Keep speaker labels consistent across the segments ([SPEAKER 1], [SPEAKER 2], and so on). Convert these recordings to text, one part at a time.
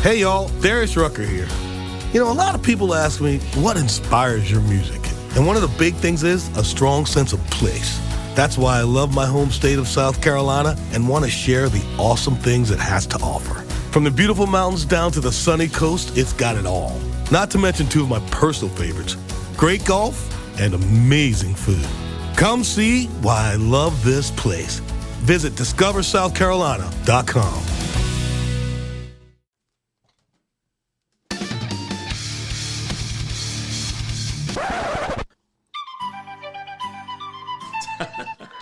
[SPEAKER 1] Hey y'all, Darius Rucker here. You know, a lot of people ask me, what inspires your music? And one of the big things is a strong sense of place. That's why I love my home state of South Carolina and want to share the awesome things it has to offer. From the beautiful mountains down to the sunny coast, it's got it all. Not to mention two of my personal favorites, great golf and amazing food. Come see why I love this place. Visit discoversouthcarolina.com.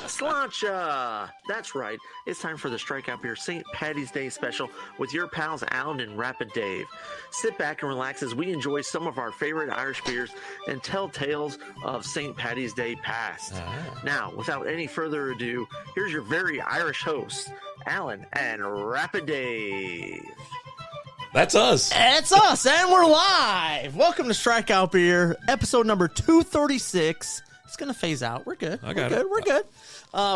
[SPEAKER 2] Sláinte! That's right. It's time for the Strikeout Beer St. Paddy's Day special with your pals Alan and Rapid Dave. Sit back and relax as we enjoy some of our favorite Irish beers and tell tales of St. Paddy's Day past. Now, without any further ado, here's your very Irish hosts, Alan and Rapid Dave.
[SPEAKER 3] That's us.
[SPEAKER 4] It's us, and we're live. Welcome to Strikeout Beer, episode number 236. It's going to phase out. We're good. We're good.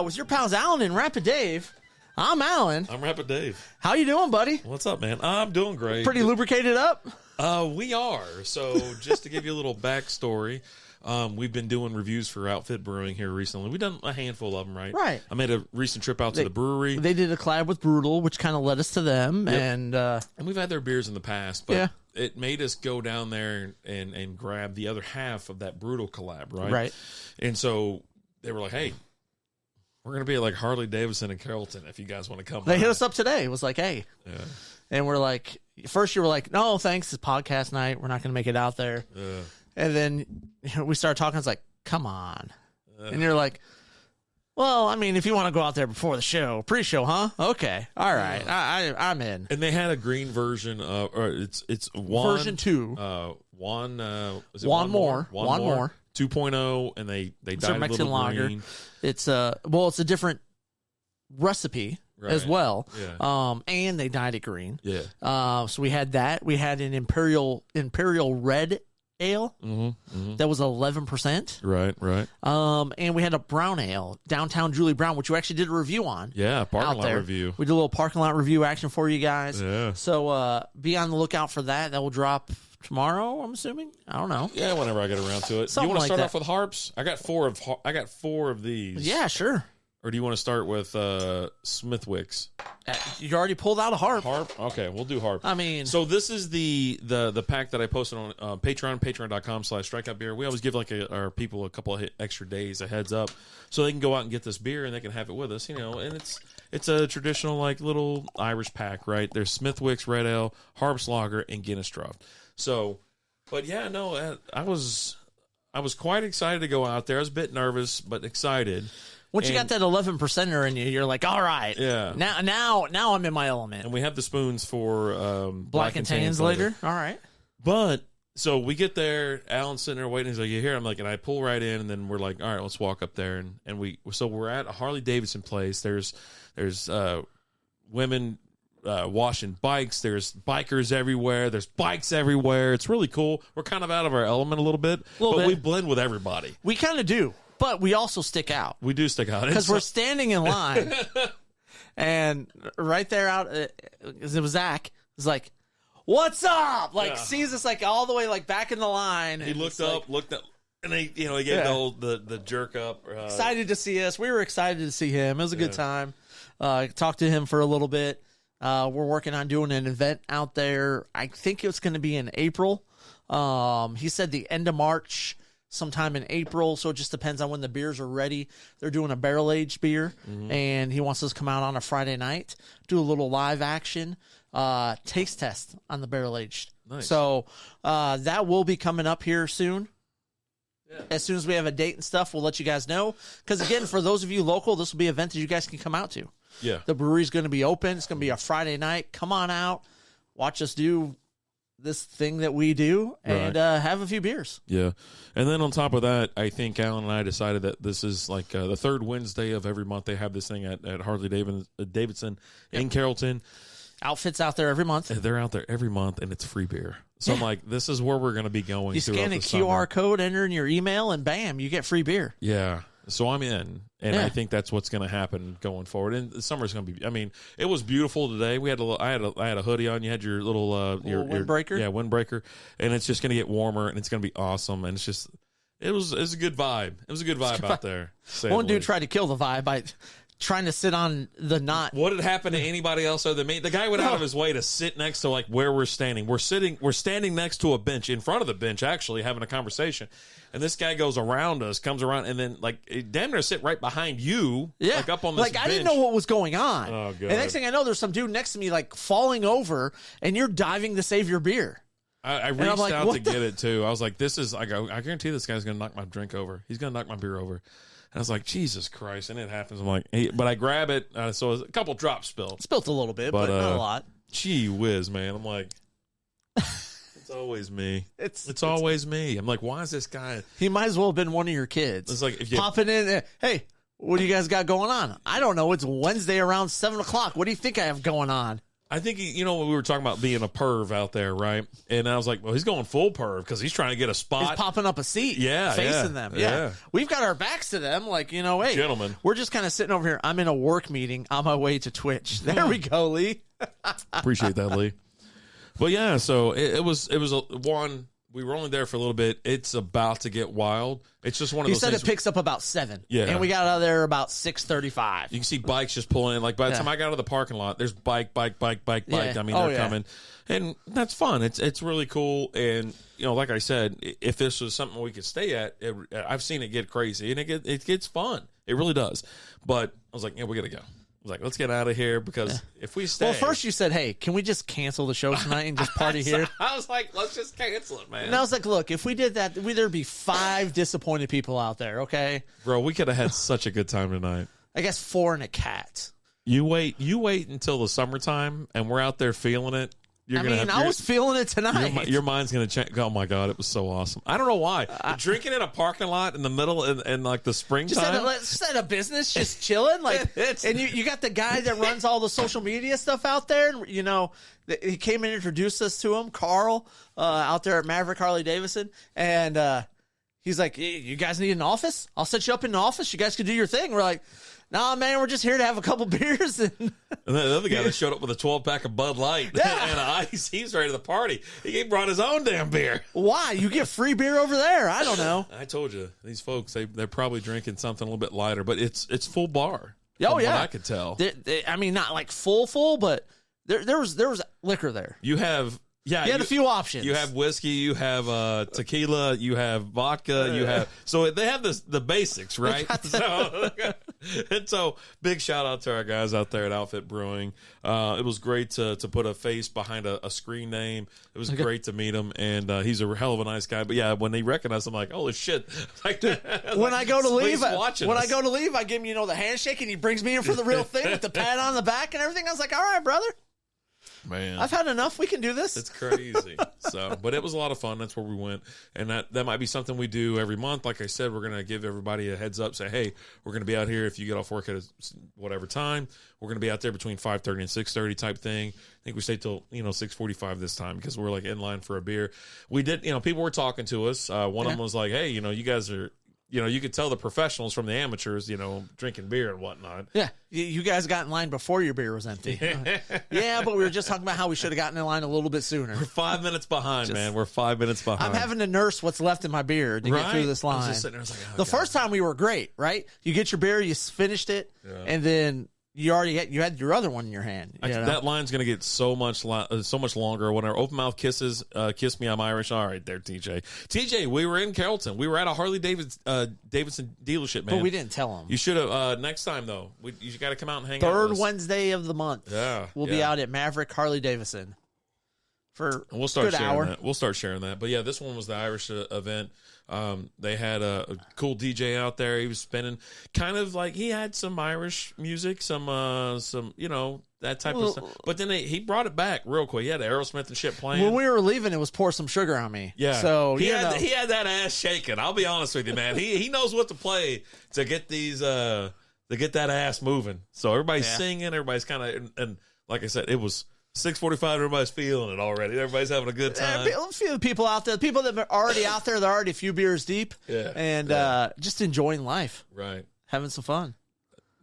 [SPEAKER 4] With your pals Alan and Rapid Dave, I'm Alan.
[SPEAKER 3] I'm Rapid Dave.
[SPEAKER 4] How you doing, buddy?
[SPEAKER 3] What's up, man? I'm doing great.
[SPEAKER 4] Pretty lubricated up?
[SPEAKER 3] We are. So just to give you a little backstory, we've been doing reviews for Outfit Brewing here recently. We've done a handful of them, right?
[SPEAKER 4] Right.
[SPEAKER 3] I made a recent trip out to the brewery.
[SPEAKER 4] They did a collab with Brutal, which kind of led us to them.
[SPEAKER 3] Yep.
[SPEAKER 4] And
[SPEAKER 3] we've had their beers in the past, but
[SPEAKER 4] yeah.
[SPEAKER 3] It made us go down there and grab the other half of that Brutal collab, right?
[SPEAKER 4] Right.
[SPEAKER 3] And so they were like, hey, we're going to be at like Harley Davidson and Carrollton if you guys want to come.
[SPEAKER 4] They hit us up today. It was like, hey.
[SPEAKER 3] Yeah.
[SPEAKER 4] And we're like, first you were like, no, thanks. It's podcast night. We're not going to make it out there. And then we started talking. It's like, come on. And you're like, well, I mean, if you want to go out there before the show, pre-show, huh? Okay. All right. I'm in.
[SPEAKER 3] And they had a green version of, or it's one.
[SPEAKER 4] Version 2.
[SPEAKER 3] One
[SPEAKER 4] more.
[SPEAKER 3] 2.0, and they dyed
[SPEAKER 4] It's a
[SPEAKER 3] it a
[SPEAKER 4] Mexican
[SPEAKER 3] little
[SPEAKER 4] lager.
[SPEAKER 3] green.
[SPEAKER 4] It's it's a different recipe as well.
[SPEAKER 3] Yeah.
[SPEAKER 4] And they dyed it green.
[SPEAKER 3] Yeah.
[SPEAKER 4] So we had that. We had an Imperial Red Ale that was 11%.
[SPEAKER 3] Right.
[SPEAKER 4] And we had a brown ale, Downtown Julie Brown, which you actually did a review on.
[SPEAKER 3] Yeah, parking lot
[SPEAKER 4] there.
[SPEAKER 3] review.
[SPEAKER 4] We did a little parking lot review action for you guys.
[SPEAKER 3] Yeah.
[SPEAKER 4] So be on the lookout for that. That will drop tomorrow, I'm assuming. I don't know.
[SPEAKER 3] Yeah, whenever I get around to it.
[SPEAKER 4] Something
[SPEAKER 3] you want to
[SPEAKER 4] like
[SPEAKER 3] start
[SPEAKER 4] that.
[SPEAKER 3] off with harps? I got four of these.
[SPEAKER 4] Yeah, sure.
[SPEAKER 3] Or do you want to start with Smithwick's?
[SPEAKER 4] You already pulled out a harp.
[SPEAKER 3] Harp? Okay, we'll do harp.
[SPEAKER 4] I mean,
[SPEAKER 3] so this is the pack that I posted on Patreon, patreon.com/strikeout beer. We always give like our people a couple of extra days, a heads up, so they can go out and get this beer and they can have it with us, you know. And it's a traditional like little Irish pack, right? There's Smithwick's Red Ale, Harps Lager, and Guinness Draft. So, but yeah, no, I was quite excited to go out there. I was a bit nervous, but excited.
[SPEAKER 4] Once you got that 11%er in you, you're like, all right.
[SPEAKER 3] Yeah.
[SPEAKER 4] Now I'm in my element.
[SPEAKER 3] And we have the spoons for
[SPEAKER 4] Black and Tans later. All right.
[SPEAKER 3] But so we get there, Alan's sitting there waiting. He's like, "You here?" I'm like, and I pull right in, and then we're like, "All right, let's walk up there." And we're at a Harley Davidson place. There's women washing bikes. There's bikers everywhere. There's bikes everywhere. It's really cool. We're kind of out of our element a little bit, but we blend with everybody.
[SPEAKER 4] We kind of do. But we also stick out.
[SPEAKER 3] We do stick out.
[SPEAKER 4] Because we're standing in line. And right there out, it was Zach. It's like, what's up? Like, sees us like all the way like back in the line.
[SPEAKER 3] He looked up, and he gave the jerk up.
[SPEAKER 4] Excited to see us. We were excited to see him. It was a good time. Talked to him for a little bit. We're working on doing an event out there. I think it's going to be in April. He said the end of March. Sometime in April, so it just depends on when the beers are ready. They're doing a barrel-aged beer, and he wants us to come out on a Friday night, do a little live action, taste test on the barrel-aged.
[SPEAKER 3] Nice.
[SPEAKER 4] So that will be coming up here soon. Yeah. As soon as we have a date and stuff, we'll let you guys know. Because, again, for those of you local, this will be an event that you guys can come out to.
[SPEAKER 3] Yeah.
[SPEAKER 4] The brewery's going to be open. It's going to be a Friday night. Come on out. Watch us do this thing that we do and have a few beers.
[SPEAKER 3] Yeah. And then on top of that, I think Alan and I decided that this is like the third Wednesday of every month. They have this thing at Harley Davidson in Carrollton.
[SPEAKER 4] Outfits out there every month.
[SPEAKER 3] They're out there every month, and it's free beer. So I'm like, this is where we're going to be going.
[SPEAKER 4] You scan a QR code, enter in your email, and bam, you get free beer.
[SPEAKER 3] Yeah. So I'm in, and I think that's what's going to happen going forward. And the summer's going to be. I mean, it was beautiful today. We had I had a hoodie on. You had your little your
[SPEAKER 4] windbreaker.
[SPEAKER 3] Yeah, windbreaker, and it's just going to get warmer, and it's going to be awesome. And it was a good vibe. It was a good vibe out there.
[SPEAKER 4] One dude tried to kill the vibe by trying to sit on the knot.
[SPEAKER 3] What had happened to anybody else other than me? The guy went out of his way to sit next to like where we're standing. We're standing next to a bench, in front of the bench, actually having a conversation. And this guy goes around us, comes around, and then like damn near sit right behind you, like up on this bench.
[SPEAKER 4] I didn't know what was going on.
[SPEAKER 3] Oh, God.
[SPEAKER 4] And next thing I know, there's some dude next to me like falling over, and you're diving to save your beer.
[SPEAKER 3] I reached out to get it too. I was like, I guarantee this guy's going to knock my drink over. He's going to knock my beer over. And I was like, Jesus Christ. And it happens. I'm like, hey, but I grab it. So a couple drops spilled.
[SPEAKER 4] Spilt a little bit, but not a lot.
[SPEAKER 3] Gee whiz, man. I'm like, it's always me. It's always me. I'm like, why is this guy?
[SPEAKER 4] He might as well have been one of your kids.
[SPEAKER 3] It's like, if you
[SPEAKER 4] popping in, hey, what do you guys got going on? I don't know. It's Wednesday around 7 o'clock. What do you think I have going on?
[SPEAKER 3] I think, we were talking about being a perv out there, right? And I was like, well, he's going full perv because he's trying to get a spot.
[SPEAKER 4] He's popping up a seat. Facing them. Yeah. We've got our backs to them. Like, hey,
[SPEAKER 3] gentlemen,
[SPEAKER 4] we're just kind of sitting over here. I'm in a work meeting on my way to Twitch. There we go, Lee.
[SPEAKER 3] Appreciate that, Lee. But yeah, so it was one. We were only there for a little bit. It's about to get wild. It's just one of those things.
[SPEAKER 4] He said it picks up about 7.
[SPEAKER 3] Yeah.
[SPEAKER 4] And we got out of there about 6:35.
[SPEAKER 3] You can see bikes just pulling in. Like, by the time I got out of the parking lot, there's bike. I mean, they're coming. And that's fun. It's really cool. And, like I said, if this was something we could stay at, I've seen it get crazy. And it gets fun. It really does. But I was like, we got to go. I was like, let's get out of here because if we stay.
[SPEAKER 4] Well, first you said, hey, can we just cancel the show tonight and just party here?
[SPEAKER 3] I was like, let's just cancel it, man.
[SPEAKER 4] And I was like, look, if we did that, there'd be 5 disappointed people out there, okay?
[SPEAKER 3] Bro, we could have had such a good time tonight.
[SPEAKER 4] I guess 4 and a cat.
[SPEAKER 3] You wait until the summertime and we're out there feeling it.
[SPEAKER 4] I was feeling it tonight.
[SPEAKER 3] Your mind's going to change. Oh, my God. It was so awesome. I don't know why. Drinking in a parking lot in the middle in like the springtime.
[SPEAKER 4] Just at a business, just chilling. And you got the guy that runs all the social media stuff out there. And, he came and introduced us to him, Carl, out there at Maverick Harley Davidson. And he's like, hey, you guys need an office? I'll set you up in an office. You guys can do your thing. We're like, nah, man, we're just here to have a couple beers. And
[SPEAKER 3] the other guy that showed up with a 12-pack of Bud Light and ice, he's ready to the party. He brought his own damn beer.
[SPEAKER 4] Why? You get free beer over there. I don't know.
[SPEAKER 3] I told you, these folks, they're probably drinking something a little bit lighter, but it's full bar.
[SPEAKER 4] Oh, yeah.
[SPEAKER 3] What I could tell.
[SPEAKER 4] I mean, not like full, but there was liquor there.
[SPEAKER 3] You have... Yeah,
[SPEAKER 4] you had a few options.
[SPEAKER 3] You have whiskey, you have tequila, you have vodka, you have so they have the basics, right? So big shout out to our guys out there at Outfit Brewing. It was great to put a face behind a screen name. It was great to meet him, and he's a hell of a nice guy. But yeah, when they recognize him, like, holy shit! Like,
[SPEAKER 4] when I go to leave, I give him the handshake, and he brings me in for the real thing with the pat on the back and everything. I was like, all right, brother.
[SPEAKER 3] Man,
[SPEAKER 4] I've had enough. We can do this.
[SPEAKER 3] It's crazy. But it was a lot of fun. That's where we went, and that might be something we do every month. Like I said, we're gonna give everybody a heads up. Say, hey, we're gonna be out here. If you get off work at whatever time, we're gonna be out there between 5:30 and 6:30 type thing. I think we stayed till 6:45 this time because we're like in line for a beer. We did. People were talking to us. One of them was like, hey, you guys are. You could tell the professionals from the amateurs, drinking beer and whatnot.
[SPEAKER 4] Yeah. You guys got in line before your beer was empty. Yeah, but we were just talking about how we should have gotten in line a little bit sooner.
[SPEAKER 3] We're 5 minutes behind, man. We're 5 minutes behind.
[SPEAKER 4] I'm having to nurse what's left in my beer to get through this line.
[SPEAKER 3] I was just sitting there, I was like,
[SPEAKER 4] the first time we were great, right? You get your beer, you finished it, and then you had your other one in your hand.
[SPEAKER 3] That line's going to get so much longer. When our open mouth kisses, kiss me, I'm Irish. All right, there, TJ. TJ, we were in Carrollton. We were at a Harley Davidson dealership, man.
[SPEAKER 4] But we didn't tell them.
[SPEAKER 3] You should have. Next time, though, you got to come out and hang out.
[SPEAKER 4] Third Wednesday of the month.
[SPEAKER 3] Yeah,
[SPEAKER 4] we'll be out at Maverick Harley Davidson for
[SPEAKER 3] we'll start
[SPEAKER 4] good
[SPEAKER 3] sharing
[SPEAKER 4] hour.
[SPEAKER 3] That. We'll start sharing that. But yeah, this one was the Irish event. They had a cool DJ out there. He was spinning, kind of like he had some Irish music, some that type of stuff. But then he brought it back real quick. He had Aerosmith and shit playing.
[SPEAKER 4] When we were leaving, it was Pour Some Sugar on Me.
[SPEAKER 3] Yeah.
[SPEAKER 4] So
[SPEAKER 3] he had that ass shaking. I'll be honest with you, man. He knows what to play to get these to get that ass moving. So everybody's singing, everybody's kind of and like I said, it was 6:45, everybody's feeling it already. Everybody's having a good time.
[SPEAKER 4] A few people out there, people that are already out there, they're already a few beers deep. Just enjoying life.
[SPEAKER 3] Right.
[SPEAKER 4] Having some fun.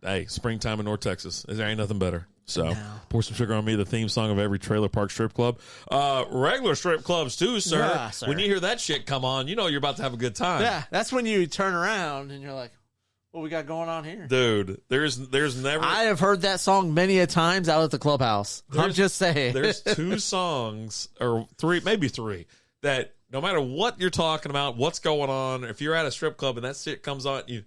[SPEAKER 3] Hey, springtime in North Texas. There ain't nothing better. So, Pour Some Sugar on Me, the theme song of every trailer park strip club. Regular strip clubs, too, sir.
[SPEAKER 4] Yeah, sir.
[SPEAKER 3] When you hear that shit come on, you know you're about to have a good time.
[SPEAKER 4] Yeah, that's when you turn around and you're like, what we got going on here?
[SPEAKER 3] Dude, there's never...
[SPEAKER 4] I have heard that song many a times out at the clubhouse. I'm just saying.
[SPEAKER 3] There's 2 songs, or 3, maybe 3, that no matter what you're talking about, what's going on, if you're at a strip club and that shit comes on, you're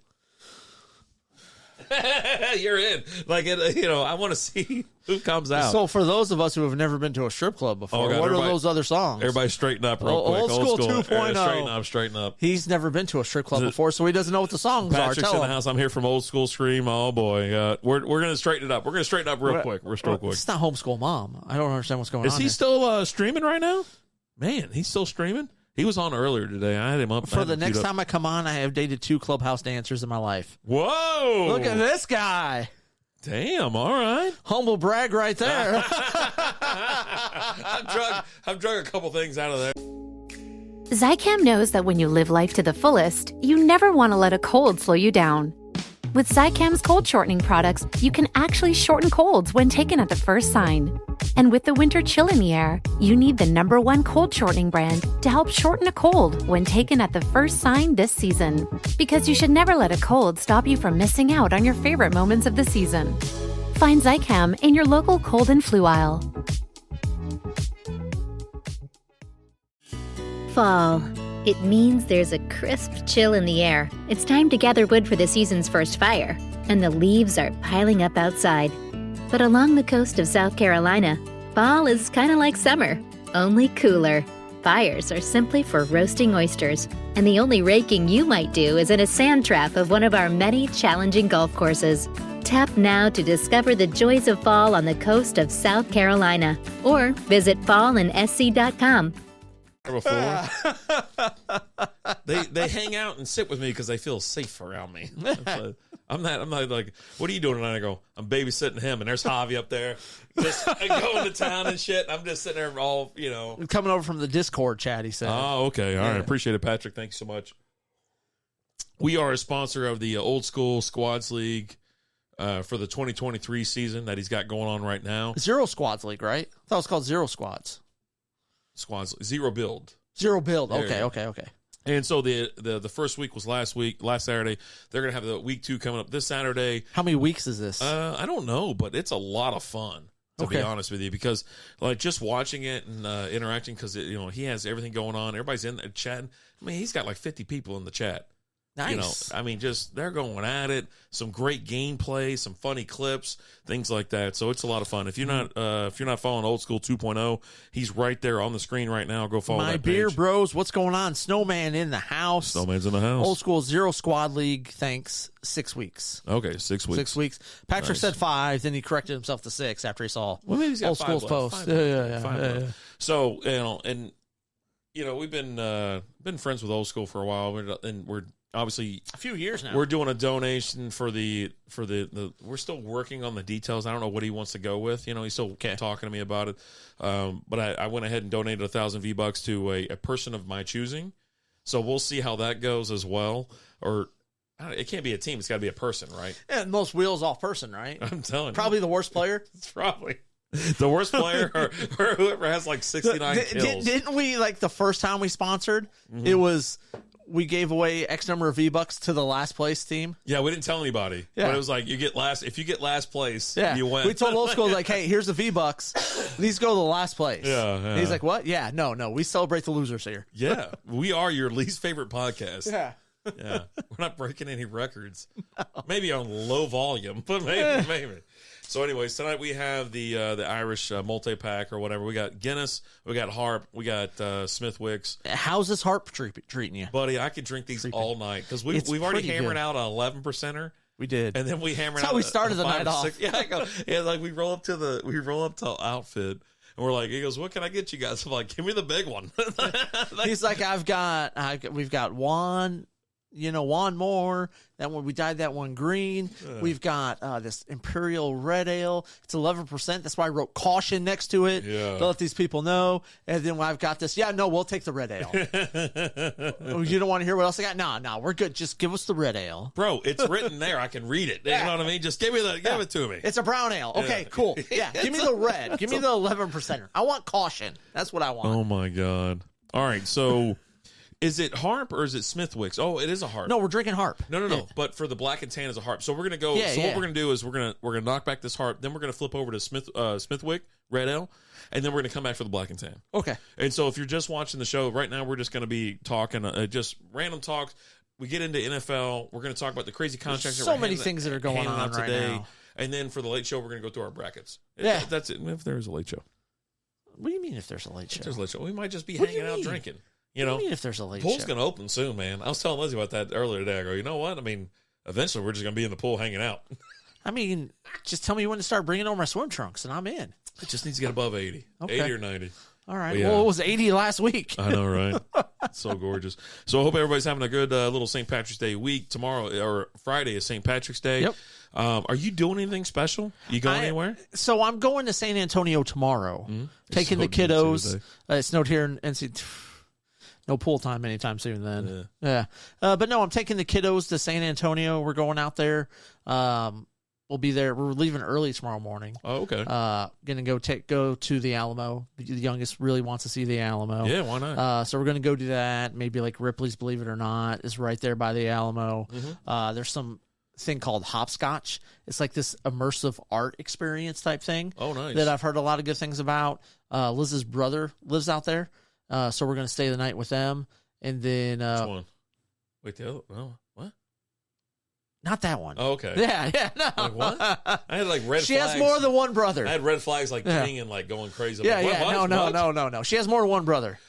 [SPEAKER 3] in. Like, I want to see who comes out.
[SPEAKER 4] So for those of us who have never been to a strip club before, what are those other songs?
[SPEAKER 3] Everybody straighten up real quick.
[SPEAKER 4] Old school 2.0.
[SPEAKER 3] Straighten up.
[SPEAKER 4] He's never been to a strip club before, so he doesn't know what the songs
[SPEAKER 3] Patrick's
[SPEAKER 4] are.
[SPEAKER 3] in the house. I'm here from Old School Scream. Oh, boy. We're going to straighten it up. We're going to straighten up real quick.
[SPEAKER 4] It's not homeschool mom. I don't understand what's going on.
[SPEAKER 3] Is he still streaming right now? Man, he's still streaming? He was on earlier today. I had him up.
[SPEAKER 4] For the next time I come on, I have dated 2 clubhouse dancers in my life.
[SPEAKER 3] Whoa!
[SPEAKER 4] Look at this guy.
[SPEAKER 3] Damn, all right.
[SPEAKER 4] Humble brag right there.
[SPEAKER 3] I've drug a couple things out of there.
[SPEAKER 5] Zycam knows that when you live life to the fullest, you never want to let a cold slow you down. With Zycam's cold shortening products, you can actually shorten colds when taken at the first sign. And with the winter chill in the air, you need the #1 cold shortening brand to help shorten a cold when taken at the first sign this season. Because you should never let a cold stop you from missing out on your favorite moments of the season. Find Zycam in your local cold and flu aisle.
[SPEAKER 6] Fall. It means there's a crisp chill in the air. It's time to gather wood for the season's first fire, and the leaves are piling up outside. But along the coast of South Carolina, fall is kind of like summer, only cooler. Fires are simply for roasting oysters, and the only raking you might do is in a sand trap of one of our many challenging golf courses. Tap now to discover the joys of fall on the coast of South Carolina, or visit fallinsc.com.
[SPEAKER 3] Before they hang out and sit with me because they feel safe around me. I'm not like, what are you doing tonight? I go, I'm babysitting him, and there's Javi up there just going to town and shit. I'm just sitting there all,
[SPEAKER 4] Coming over from the Discord chat, he said.
[SPEAKER 3] Oh, okay. All right. Appreciate it, Patrick. Thank you so much. We are a sponsor of the Old School Squads League for the 2023 season that he's got going on right now.
[SPEAKER 4] Zero Squads League, right? I thought it was called Zero Squads.
[SPEAKER 3] Squads, Zero Build.
[SPEAKER 4] Zero Build. Okay.
[SPEAKER 3] And so the first week was last Saturday. They're going to have the week 2 coming up this Saturday.
[SPEAKER 4] How many weeks is this?
[SPEAKER 3] I don't know, but it's a lot of fun, to be honest with you, because like just watching it and interacting, because he has everything going on. Everybody's in there chatting. I mean, he's got like 50 people in the chat.
[SPEAKER 4] Nice.
[SPEAKER 3] Just they're going at it. Some great gameplay, some funny clips, things like that. So it's a lot of fun. If you're not following Old School 2.0, he's right there on the screen right now. Go follow
[SPEAKER 4] My
[SPEAKER 3] that
[SPEAKER 4] beer
[SPEAKER 3] page.
[SPEAKER 4] bros. What's going on? Snowman in the house.
[SPEAKER 3] Snowman's in the house.
[SPEAKER 4] Old School Zero Squad League. Thanks. 6 weeks.
[SPEAKER 3] Okay, 6 weeks.
[SPEAKER 4] 6 weeks. Patrick
[SPEAKER 3] Nice.
[SPEAKER 4] said 5, then he corrected himself to 6 after he saw
[SPEAKER 3] Well, maybe he's got
[SPEAKER 4] Old
[SPEAKER 3] 5
[SPEAKER 4] School's
[SPEAKER 3] left.
[SPEAKER 4] post.
[SPEAKER 3] 5
[SPEAKER 4] Yeah.
[SPEAKER 3] left. So we've been friends with Old School for a while, and we're obviously
[SPEAKER 4] a few years now.
[SPEAKER 3] We're doing a donation for the we're still working on the details. I don't know what he wants to go with. He's still talking to me about it. But I went ahead and donated 1,000 V-Bucks to a person of my choosing. So we'll see how that goes as well. Or it can't be a team. It's got to be a person, right?
[SPEAKER 4] Yeah, most wheels off person, right?
[SPEAKER 3] I'm telling you.
[SPEAKER 4] Probably the worst player.
[SPEAKER 3] It's probably the worst player or whoever has like 69 kills.
[SPEAKER 4] Didn't we, like the first time we sponsored, it was... We gave away X number of V-Bucks to the last place team.
[SPEAKER 3] Yeah, we didn't tell anybody.
[SPEAKER 4] Yeah.
[SPEAKER 3] But it was like, if you get last place,
[SPEAKER 4] Yeah.
[SPEAKER 3] you win.
[SPEAKER 4] We told Old School, like, hey, here's the V-Bucks. These go to the last place.
[SPEAKER 3] Yeah.
[SPEAKER 4] And he's like, what? Yeah, no. We celebrate the losers here.
[SPEAKER 3] Yeah, we are your least favorite podcast.
[SPEAKER 4] Yeah.
[SPEAKER 3] Yeah, we're not breaking any records. No. Maybe on low volume, but maybe. So, anyways, tonight we have the Irish multi-pack or whatever. We got Guinness, we got Harp, we got Smithwick's.
[SPEAKER 4] How's this Harp treating you?
[SPEAKER 3] Buddy, I could drink these all night because we've already hammered out an 11%er.
[SPEAKER 4] We did,
[SPEAKER 3] and then we hammered.
[SPEAKER 4] That's
[SPEAKER 3] out
[SPEAKER 4] how we started the night off.
[SPEAKER 3] Like we roll up to outfit. And we're like, he goes, what can I get you guys? I'm like, give me the big one.
[SPEAKER 4] He's like, we've got one. one more. That one, we dyed that one green. We've got this Imperial Red Ale. It's 11%. That's why I wrote caution next to it to let these people know. And then I've got this. Yeah, no, we'll take the Red Ale. You don't want to hear what else I got? No, we're good. Just give us the Red Ale.
[SPEAKER 3] Bro, it's written there. I can read it. You know what I mean? Just give it to me.
[SPEAKER 4] It's a brown ale. Okay, cool. Yeah, give me the red. Give me the 11%. I want caution. That's what I want.
[SPEAKER 3] Oh, my God. All right, so... Is it Harp or is it Smithwick's? Oh, it is a Harp.
[SPEAKER 4] No, we're drinking Harp.
[SPEAKER 3] No.
[SPEAKER 4] Yeah.
[SPEAKER 3] But for the black and tan is a Harp. So we're gonna go. What we're gonna do is we're gonna knock back this Harp. Then we're gonna flip over to Smithwick Red Ale, and then we're gonna come back for the black and tan.
[SPEAKER 4] Okay.
[SPEAKER 3] And so if you're just watching the show right now, we're just gonna be talking just random talks. We get into NFL. We're gonna talk about the crazy contracts.
[SPEAKER 4] So many things that are going on right
[SPEAKER 3] today.
[SPEAKER 4] now.
[SPEAKER 3] And then for the late show, we're gonna go through our brackets. That's it. If there's a late show.
[SPEAKER 4] What do you mean if there's a late show?
[SPEAKER 3] If there's a late show. We might just be hanging out drinking.
[SPEAKER 4] What do you mean if there's a late
[SPEAKER 3] pool's
[SPEAKER 4] show?
[SPEAKER 3] going to open soon, man. I was telling Lizzie about that earlier today. I go, you know what? I mean, eventually we're just going to be in the pool hanging out.
[SPEAKER 4] I mean, just tell me when to start bringing over my swim trunks, and I'm in.
[SPEAKER 3] It just needs to get above 80.
[SPEAKER 4] Okay.
[SPEAKER 3] 80 or 90.
[SPEAKER 4] All right. Well, it was 80 last week.
[SPEAKER 3] I know, right? It's so gorgeous. So I hope everybody's having a good little St. Patrick's Day week. Tomorrow, or Friday, is St. Patrick's Day.
[SPEAKER 4] Yep.
[SPEAKER 3] Are you doing anything special? You going anywhere?
[SPEAKER 4] So I'm going to San Antonio tomorrow, taking the kiddos. It snowed here in NC. No pool time anytime soon then. Yeah. But no, I'm taking the kiddos to San Antonio. We're going out there. We'll be there. We're leaving early tomorrow morning.
[SPEAKER 3] Oh, okay.
[SPEAKER 4] Gonna go to the Alamo. The youngest really wants to see the Alamo.
[SPEAKER 3] Yeah, why not?
[SPEAKER 4] So we're gonna go do that. Maybe like Ripley's Believe It or Not is right there by the Alamo. There's some thing called hopscotch. It's like this immersive art experience type thing.
[SPEAKER 3] Oh, nice.
[SPEAKER 4] That I've heard a lot of good things about. Liz's brother lives out there. So we're going to stay the night with them. And then...
[SPEAKER 3] Which one? Wait, the other... No, what?
[SPEAKER 4] Not that one.
[SPEAKER 3] Oh, okay.
[SPEAKER 4] Yeah, no.
[SPEAKER 3] Like, what? I had, like, red flags.
[SPEAKER 4] She has more than one brother.
[SPEAKER 3] I had red flags, like, ping and, like, going crazy.
[SPEAKER 4] Yeah,
[SPEAKER 3] like,
[SPEAKER 4] No. She has more than one brother.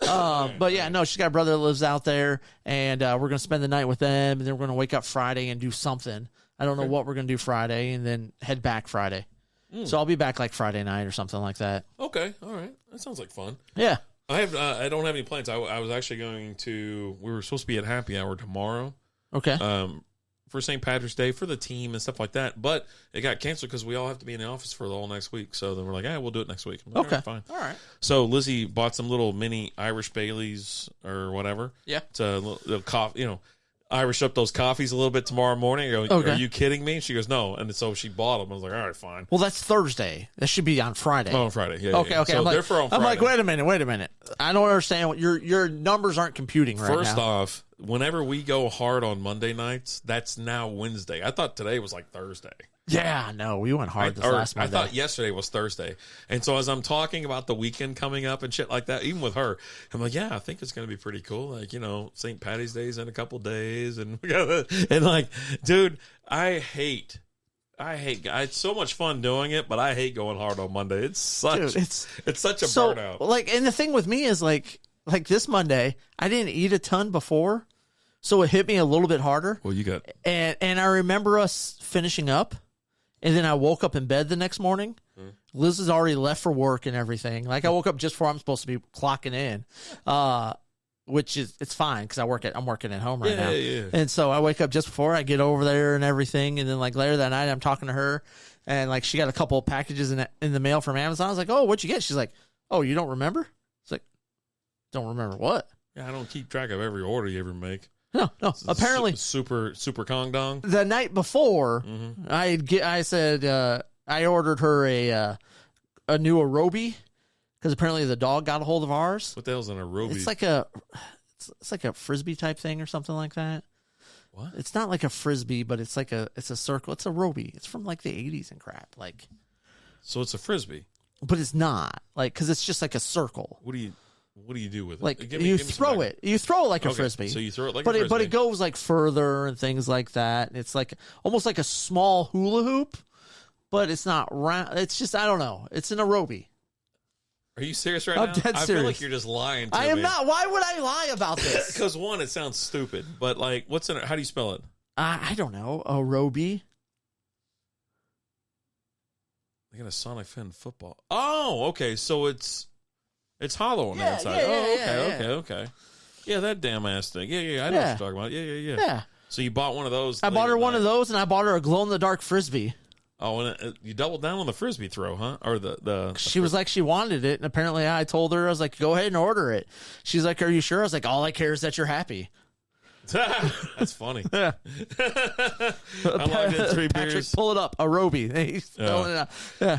[SPEAKER 4] But, yeah, no, she's got a brother that lives out there. And we're going to spend the night with them. And then we're going to wake up Friday and do something. I don't know what we're going to do Friday. And then head back Friday. So I'll be back, like, Friday night or something like that.
[SPEAKER 3] Okay, all right. That sounds like fun.
[SPEAKER 4] Yeah.
[SPEAKER 3] I don't have any plans. I was actually going to. We were supposed to be at happy hour tomorrow.
[SPEAKER 4] Okay.
[SPEAKER 3] For St. Patrick's Day for the team and stuff like that, but it got canceled because we all have to be in the office for the whole next week. So then we're like, we'll do it next week. Like,
[SPEAKER 4] okay,
[SPEAKER 3] fine.
[SPEAKER 4] All right.
[SPEAKER 3] So Lizzie bought some little mini Irish Baileys or whatever.
[SPEAKER 4] Yeah.
[SPEAKER 3] It's a little coffee. Irish up those coffees a little bit tomorrow morning. I go, Are you kidding me? She goes, no. And so she bought them. I was like, all right, fine.
[SPEAKER 4] Well, that's Thursday. That should be on Friday.
[SPEAKER 3] Oh, on Friday. Yeah.
[SPEAKER 4] Okay.
[SPEAKER 3] So
[SPEAKER 4] I'm
[SPEAKER 3] therefore on Friday.
[SPEAKER 4] I'm like, wait a minute. I don't understand what your numbers aren't computing right now.
[SPEAKER 3] First off, whenever we go hard on Monday nights, that's now Wednesday. I thought today was like Thursday.
[SPEAKER 4] Yeah, no, we went hard this last Monday.
[SPEAKER 3] I thought yesterday was Thursday. And so as I'm talking about the weekend coming up and shit like that, even with her, I'm like, yeah, I think it's going to be pretty cool. Like, St. Patty's Day's in a couple days. And like, dude, I hate, it's so much fun doing it, but I hate going hard on Monday. It's such a burnout.
[SPEAKER 4] Like, and the thing with me is like this Monday, I didn't eat a ton before. So it hit me a little bit harder.
[SPEAKER 3] Well, you got,
[SPEAKER 4] and I remember us finishing up. And then I woke up in bed the next morning. Liz has already left for work and everything. Like I woke up just before I'm supposed to be clocking in, which is it's fine because I'm working at home right now.
[SPEAKER 3] Yeah.
[SPEAKER 4] And so I wake up just before I get over there and everything. And then like later that night I'm talking to her, and like she got a couple of packages in the mail from Amazon. I was like, oh, what'd you get? She's like, oh, you don't remember? It's like, don't remember what?
[SPEAKER 3] Yeah, I don't keep track of every order you ever make.
[SPEAKER 4] No. Apparently,
[SPEAKER 3] super Kong Dong.
[SPEAKER 4] The night before, I said I ordered her a new Aerobie because apparently the dog got a hold of ours.
[SPEAKER 3] What the hell's an Aerobie?
[SPEAKER 4] It's like a frisbee type thing or something like that.
[SPEAKER 3] What?
[SPEAKER 4] It's not like a frisbee, but it's a circle. It's a Aerobie. It's from like the 80s and crap. Like,
[SPEAKER 3] so it's a frisbee,
[SPEAKER 4] but it's not like because it's just like a circle.
[SPEAKER 3] What do you do with it?
[SPEAKER 4] Like you throw it. You throw it like a frisbee.
[SPEAKER 3] So you throw it like a frisbee.
[SPEAKER 4] But it goes like further and things like that. It's like almost like a small hula hoop, but it's not round. It's just I don't know. It's an Aerobie.
[SPEAKER 3] Are you serious right now?
[SPEAKER 4] I'm dead serious.
[SPEAKER 3] I feel like you're just lying to me.
[SPEAKER 4] I am not. Why would I lie about this?
[SPEAKER 3] Because one, it sounds stupid. But like, what's in it? How do you spell it?
[SPEAKER 4] I don't know. Aerobie.
[SPEAKER 3] They got a Sonic Fin football. Oh, okay. So it's hollow on the inside. Okay. Yeah, that damn ass thing. Yeah. I know what you're talking about. Yeah. So you bought one of those.
[SPEAKER 4] I bought her one of those, and I bought her a glow-in-the-dark Frisbee.
[SPEAKER 3] Oh, and you doubled down on the Frisbee throw, huh? Or
[SPEAKER 4] She was like, she wanted it, and apparently I told her, I was like, go ahead and order it. She's like, are you sure? I was like, all I care is that you're happy.
[SPEAKER 3] That's funny.
[SPEAKER 4] Yeah.
[SPEAKER 3] I logged in 3
[SPEAKER 4] Patrick,
[SPEAKER 3] beers.
[SPEAKER 4] pull it up. Arobi. He's spelling it out. Yeah.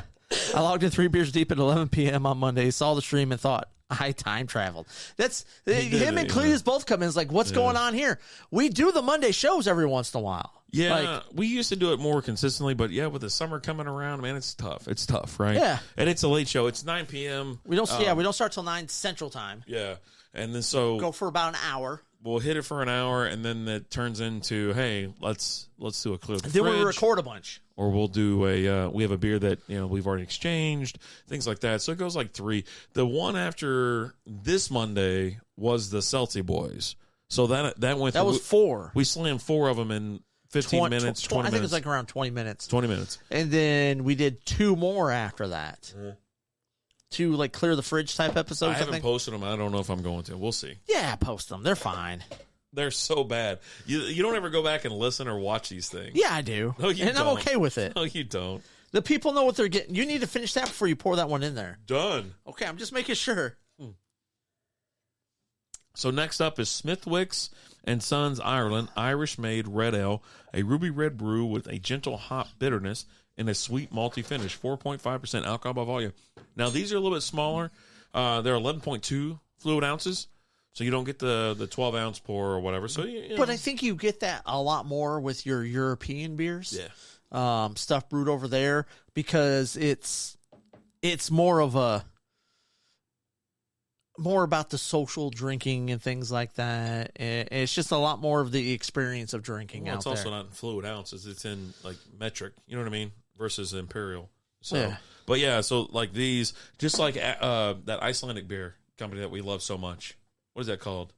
[SPEAKER 4] I logged in 3 beers deep at 11 p.m. on Monday, saw the stream, and thought, I time traveled. That's him and Cletus both come in. It's like, what's going on here? We do the Monday shows every once in a while.
[SPEAKER 3] Yeah, we used to do it more consistently, but yeah, with the summer coming around, man, it's tough. It's tough, right?
[SPEAKER 4] Yeah.
[SPEAKER 3] And it's a late show. It's 9 p.m.
[SPEAKER 4] We don't start till 9 Central Time.
[SPEAKER 3] Yeah. And then so
[SPEAKER 4] go for about an hour.
[SPEAKER 3] We'll hit it for an hour, and then it turns into, hey, let's do a clear the
[SPEAKER 4] then
[SPEAKER 3] fridge.
[SPEAKER 4] We record a bunch.
[SPEAKER 3] Or we'll do we have a beer that we've already exchanged, things like that. So it goes like 3. The one after this Monday was the Celtic Boys. So that went.
[SPEAKER 4] That was 4.
[SPEAKER 3] We slammed 4 of them in 15 minutes. 20 minutes.
[SPEAKER 4] I think it was like around 20 minutes.
[SPEAKER 3] 20 minutes.
[SPEAKER 4] And then we did 2 more after that. 2 like clear the fridge type episodes.
[SPEAKER 3] I haven't posted them. I don't know if I'm going to. We'll see.
[SPEAKER 4] Yeah, post them. They're fine.
[SPEAKER 3] They're so bad. You don't ever go back and listen or watch these things.
[SPEAKER 4] Yeah, I do.
[SPEAKER 3] No, you
[SPEAKER 4] and
[SPEAKER 3] don't.
[SPEAKER 4] I'm okay with it.
[SPEAKER 3] No, you don't.
[SPEAKER 4] The people know what they're getting. You need to finish that before you pour that one in there.
[SPEAKER 3] Done.
[SPEAKER 4] Okay, I'm just making sure.
[SPEAKER 3] So next up is Smithwick's and Sons Ireland Irish-made red ale, a ruby red brew with a gentle hop bitterness and a sweet malty finish, 4.5% alcohol by volume. Now these are a little bit smaller. They're 11.2 fluid ounces, so you don't get the 12-ounce pour or whatever. So,
[SPEAKER 4] But I think you get that a lot more with your European beers.
[SPEAKER 3] Yeah.
[SPEAKER 4] Stuff brewed over there, because it's more of more about the social drinking and things like that. It's just a lot more of the experience of drinking out
[SPEAKER 3] it's
[SPEAKER 4] there.
[SPEAKER 3] also not in fluid ounces. It's in like metric, you know what I mean, versus imperial. So,
[SPEAKER 4] Yeah.
[SPEAKER 3] But yeah, so like these, just like that Icelandic beer company that we love so much. What is that called?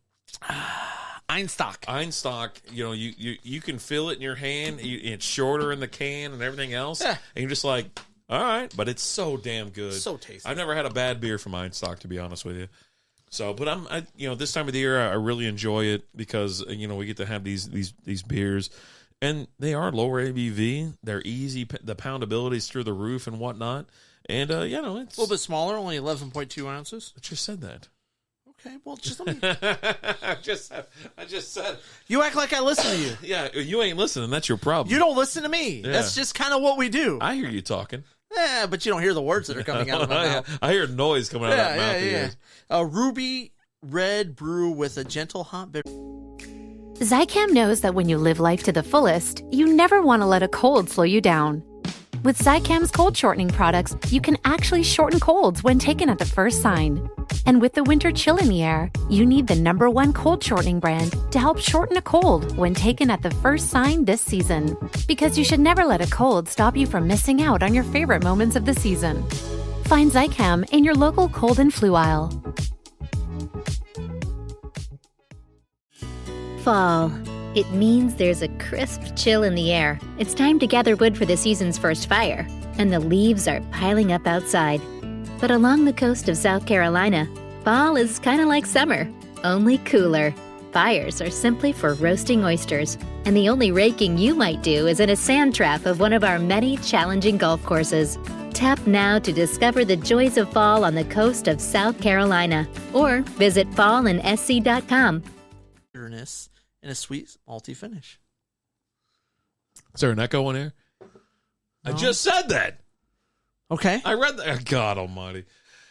[SPEAKER 4] Einstock.
[SPEAKER 3] Einstock. You can feel it in your hand. It's shorter in the can and everything else.
[SPEAKER 4] Yeah.
[SPEAKER 3] And you're just like, all right, but it's so damn good.
[SPEAKER 4] So tasty.
[SPEAKER 3] I've never had a bad beer from Einstock, to be honest with you. So, but this time of the year, I really enjoy it because we get to have these beers, and they are lower ABV. They're easy. The poundability is through the roof and whatnot. And it's
[SPEAKER 4] a little bit smaller, only 11.2 ounces.
[SPEAKER 3] I just said that.
[SPEAKER 4] Okay, well, just let me.
[SPEAKER 3] I just said.
[SPEAKER 4] You act like I listen to you.
[SPEAKER 3] Yeah, you ain't listening. That's your problem.
[SPEAKER 4] You don't listen to me.
[SPEAKER 3] Yeah.
[SPEAKER 4] That's just kind of what we do.
[SPEAKER 3] I hear you talking.
[SPEAKER 4] Yeah, but you don't hear the words that are coming out of my mouth.
[SPEAKER 3] I hear noise coming out of that mouth.
[SPEAKER 4] Yeah. A ruby red brew with a gentle hop bitter.
[SPEAKER 5] Zycam knows that when you live life to the fullest, you never want to let a cold slow you down. With Zycam's cold shortening products, you can actually shorten colds when taken at the first sign. And with the winter chill in the air, you need the #1 cold shortening brand to help shorten a cold when taken at the first sign this season. Because you should never let a cold stop you from missing out on your favorite moments of the season. Find Zycam in your local cold and flu aisle.
[SPEAKER 6] Fall. It means there's a crisp chill in the air. It's time to gather wood for the season's first fire, and the leaves are piling up outside. But along the coast of South Carolina, fall is kind of like summer, only cooler. Fires are simply for roasting oysters, and the only raking you might do is in a sand trap of one of our many challenging golf courses. Tap now to discover the joys of fall on the coast of South Carolina, or visit fallinsc.com.
[SPEAKER 4] Bitterness and a sweet malty finish.
[SPEAKER 3] Is there an echo in here?
[SPEAKER 4] No.
[SPEAKER 3] I just said that.
[SPEAKER 4] Okay.
[SPEAKER 3] I read that. God almighty.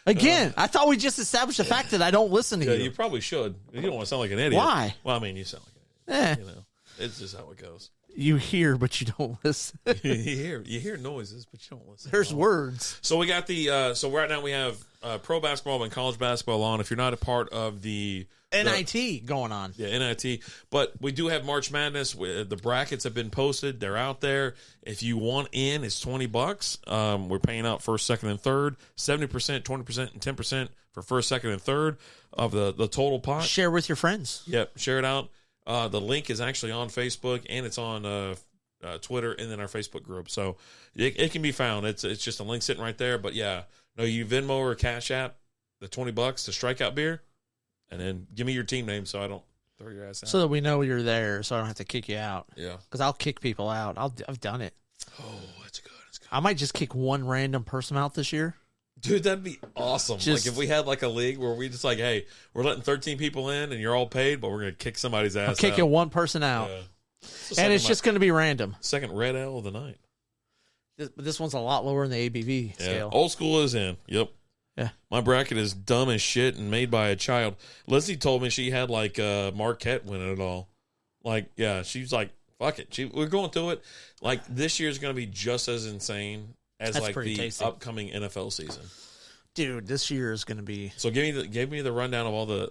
[SPEAKER 4] Again, I thought we just established the fact that I don't listen to
[SPEAKER 3] Yeah,
[SPEAKER 4] you.
[SPEAKER 3] you probably should. You don't want to sound like an idiot.
[SPEAKER 4] Why?
[SPEAKER 3] Well, I mean, you sound like an idiot.
[SPEAKER 4] Eh.
[SPEAKER 3] It's just how it goes.
[SPEAKER 4] You hear, but you don't listen.
[SPEAKER 3] you hear noises, but you don't listen.
[SPEAKER 4] There's words.
[SPEAKER 3] So we got the. So right now we have pro basketball and college basketball on. If you're not a part of the
[SPEAKER 4] NIT going on.
[SPEAKER 3] Yeah, NIT. But we do have March Madness. The brackets have been posted. They're out there. If you want in, it's $20. We're paying out first, second, and third. 70%, 20%, and 10% for first, second, and third of the total pot.
[SPEAKER 4] Share with your friends.
[SPEAKER 3] Yep, share it out. The link is actually on Facebook, and it's on Twitter, and then our Facebook group. So it can be found. It's just a link sitting right there. But yeah, no, you Venmo or Cash App the $20 to Strikeout Beer. and then give me your team name so I don't throw your ass out.
[SPEAKER 4] So that we know you're there, so I don't have to kick you out.
[SPEAKER 3] Yeah.
[SPEAKER 4] Because I'll kick people out. I've done it.
[SPEAKER 3] Oh, that's good. That's good.
[SPEAKER 4] I might just kick one random person out this year.
[SPEAKER 3] Dude, that'd be awesome.
[SPEAKER 4] Just-
[SPEAKER 3] like if we had like a league where we just like, hey, we're letting 13 people in and you're all paid, but we're going to kick somebody's ass
[SPEAKER 4] I'm kicking
[SPEAKER 3] out.
[SPEAKER 4] one person out. And it's just going to be random.
[SPEAKER 3] Second red L of the night.
[SPEAKER 4] This one's a lot lower in the ABV scale.
[SPEAKER 3] Old school is in. Yep.
[SPEAKER 4] Yeah.
[SPEAKER 3] My bracket is dumb as shit and made by a child. Lizzie told me she had like Marquette winning it all. Like, yeah, she's like, fuck it. We're going through it. Like, this year's going to be just as insane as
[SPEAKER 4] That's
[SPEAKER 3] like
[SPEAKER 4] pretty
[SPEAKER 3] the
[SPEAKER 4] tasty.
[SPEAKER 3] upcoming NFL season.
[SPEAKER 4] Dude, this year is going to be...
[SPEAKER 3] So give me the rundown of all the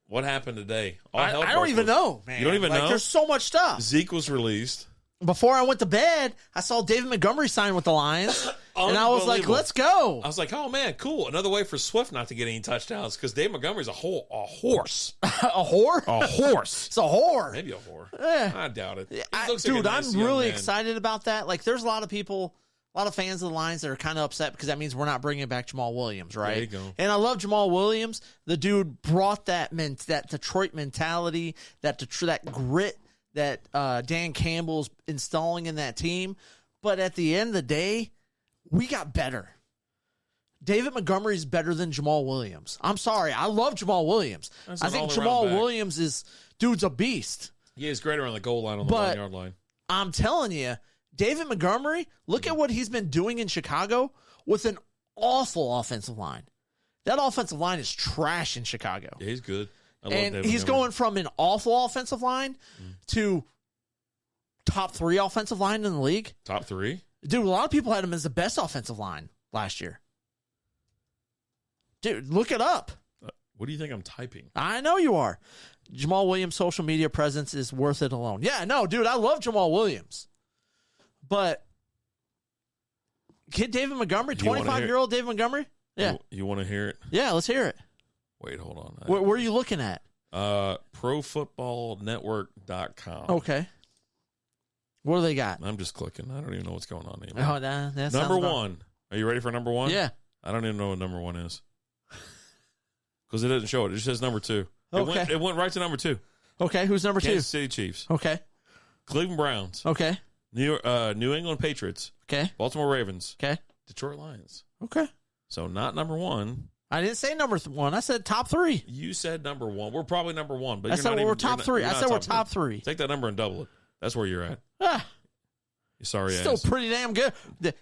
[SPEAKER 3] what happened today.
[SPEAKER 4] I don't even know, man.
[SPEAKER 3] You don't even know?
[SPEAKER 4] There's so much stuff.
[SPEAKER 3] Zeke was released.
[SPEAKER 4] Before I went to bed, I saw David Montgomery sign with the Lions, and I was like, let's go.
[SPEAKER 3] I was like, oh, man, cool. Another way for Swift not to get any touchdowns because Dave Montgomery's a horse.
[SPEAKER 4] A whore?
[SPEAKER 3] A horse.
[SPEAKER 4] It's a whore.
[SPEAKER 3] Maybe a whore.
[SPEAKER 4] Eh.
[SPEAKER 3] I doubt it. He
[SPEAKER 4] I-
[SPEAKER 3] looks like a
[SPEAKER 4] dude,
[SPEAKER 3] nice
[SPEAKER 4] I'm
[SPEAKER 3] young
[SPEAKER 4] really
[SPEAKER 3] man.
[SPEAKER 4] excited about that. Like, there's a lot of people, a lot of fans of the Lions that are kind of upset because that means we're not bringing back Jamal Williams, right?
[SPEAKER 3] There you go.
[SPEAKER 4] And I love Jamal Williams. The dude brought that Detroit mentality, that grit that Dan Campbell's installing in that team. But at the end of the day, we got better. David Montgomery's better than Jamal Williams. I'm sorry. I love Jamal Williams.
[SPEAKER 3] That's
[SPEAKER 4] I
[SPEAKER 3] an
[SPEAKER 4] think
[SPEAKER 3] all-around
[SPEAKER 4] Jamal
[SPEAKER 3] back.
[SPEAKER 4] Williams dude's a beast.
[SPEAKER 3] Yeah, he's greater on the goal line on the
[SPEAKER 4] But-
[SPEAKER 3] 1-yard line.
[SPEAKER 4] I'm telling you, David Montgomery, look at what he's been doing in Chicago with an awful offensive line. That offensive line is trash in Chicago.
[SPEAKER 3] Yeah, he's good. I love
[SPEAKER 4] And
[SPEAKER 3] David
[SPEAKER 4] he's
[SPEAKER 3] Montgomery.
[SPEAKER 4] going from an awful offensive line to top 3 offensive line in the league.
[SPEAKER 3] Top 3?
[SPEAKER 4] Dude, a lot of people had him as the best offensive line last year. Dude, look it up.
[SPEAKER 3] What do you think I'm typing?
[SPEAKER 4] I know you are. Jamal Williams' social media presence is worth it alone. Yeah, no, dude, I love Jamal Williams. But kid David Montgomery,
[SPEAKER 3] You wanna hear-
[SPEAKER 4] 25-year-old David Montgomery? Yeah.
[SPEAKER 3] You want to hear it?
[SPEAKER 4] Yeah, let's hear it.
[SPEAKER 3] Wait, hold on.
[SPEAKER 4] Where are you looking at?
[SPEAKER 3] ProFootballNetwork.com.
[SPEAKER 4] Okay. What do they got?
[SPEAKER 3] I'm just clicking. I don't even know what's going on anymore.
[SPEAKER 4] Oh, that sounds
[SPEAKER 3] Number
[SPEAKER 4] about-
[SPEAKER 3] 1. Are you ready for number 1?
[SPEAKER 4] Yeah.
[SPEAKER 3] I don't even know what number 1 is. Because it doesn't show it. It just says number 2.
[SPEAKER 4] Okay.
[SPEAKER 3] It went right to number 2.
[SPEAKER 4] Okay, who's number 2?
[SPEAKER 3] Kansas City Chiefs.
[SPEAKER 4] Okay.
[SPEAKER 3] Cleveland Browns.
[SPEAKER 4] Okay.
[SPEAKER 3] New England Patriots.
[SPEAKER 4] Okay.
[SPEAKER 3] Baltimore Ravens.
[SPEAKER 4] Okay.
[SPEAKER 3] Detroit Lions.
[SPEAKER 4] Okay.
[SPEAKER 3] So not number 1.
[SPEAKER 4] I didn't say number 1. I said top 3.
[SPEAKER 3] You said number 1. We're probably number 1, but
[SPEAKER 4] I
[SPEAKER 3] you're
[SPEAKER 4] said
[SPEAKER 3] not
[SPEAKER 4] we're
[SPEAKER 3] even,
[SPEAKER 4] top 3. I said we're top 3.
[SPEAKER 3] Take that number and double it. That's where you're at.
[SPEAKER 4] Ah,
[SPEAKER 3] You sorry
[SPEAKER 4] still
[SPEAKER 3] ass.
[SPEAKER 4] pretty damn good.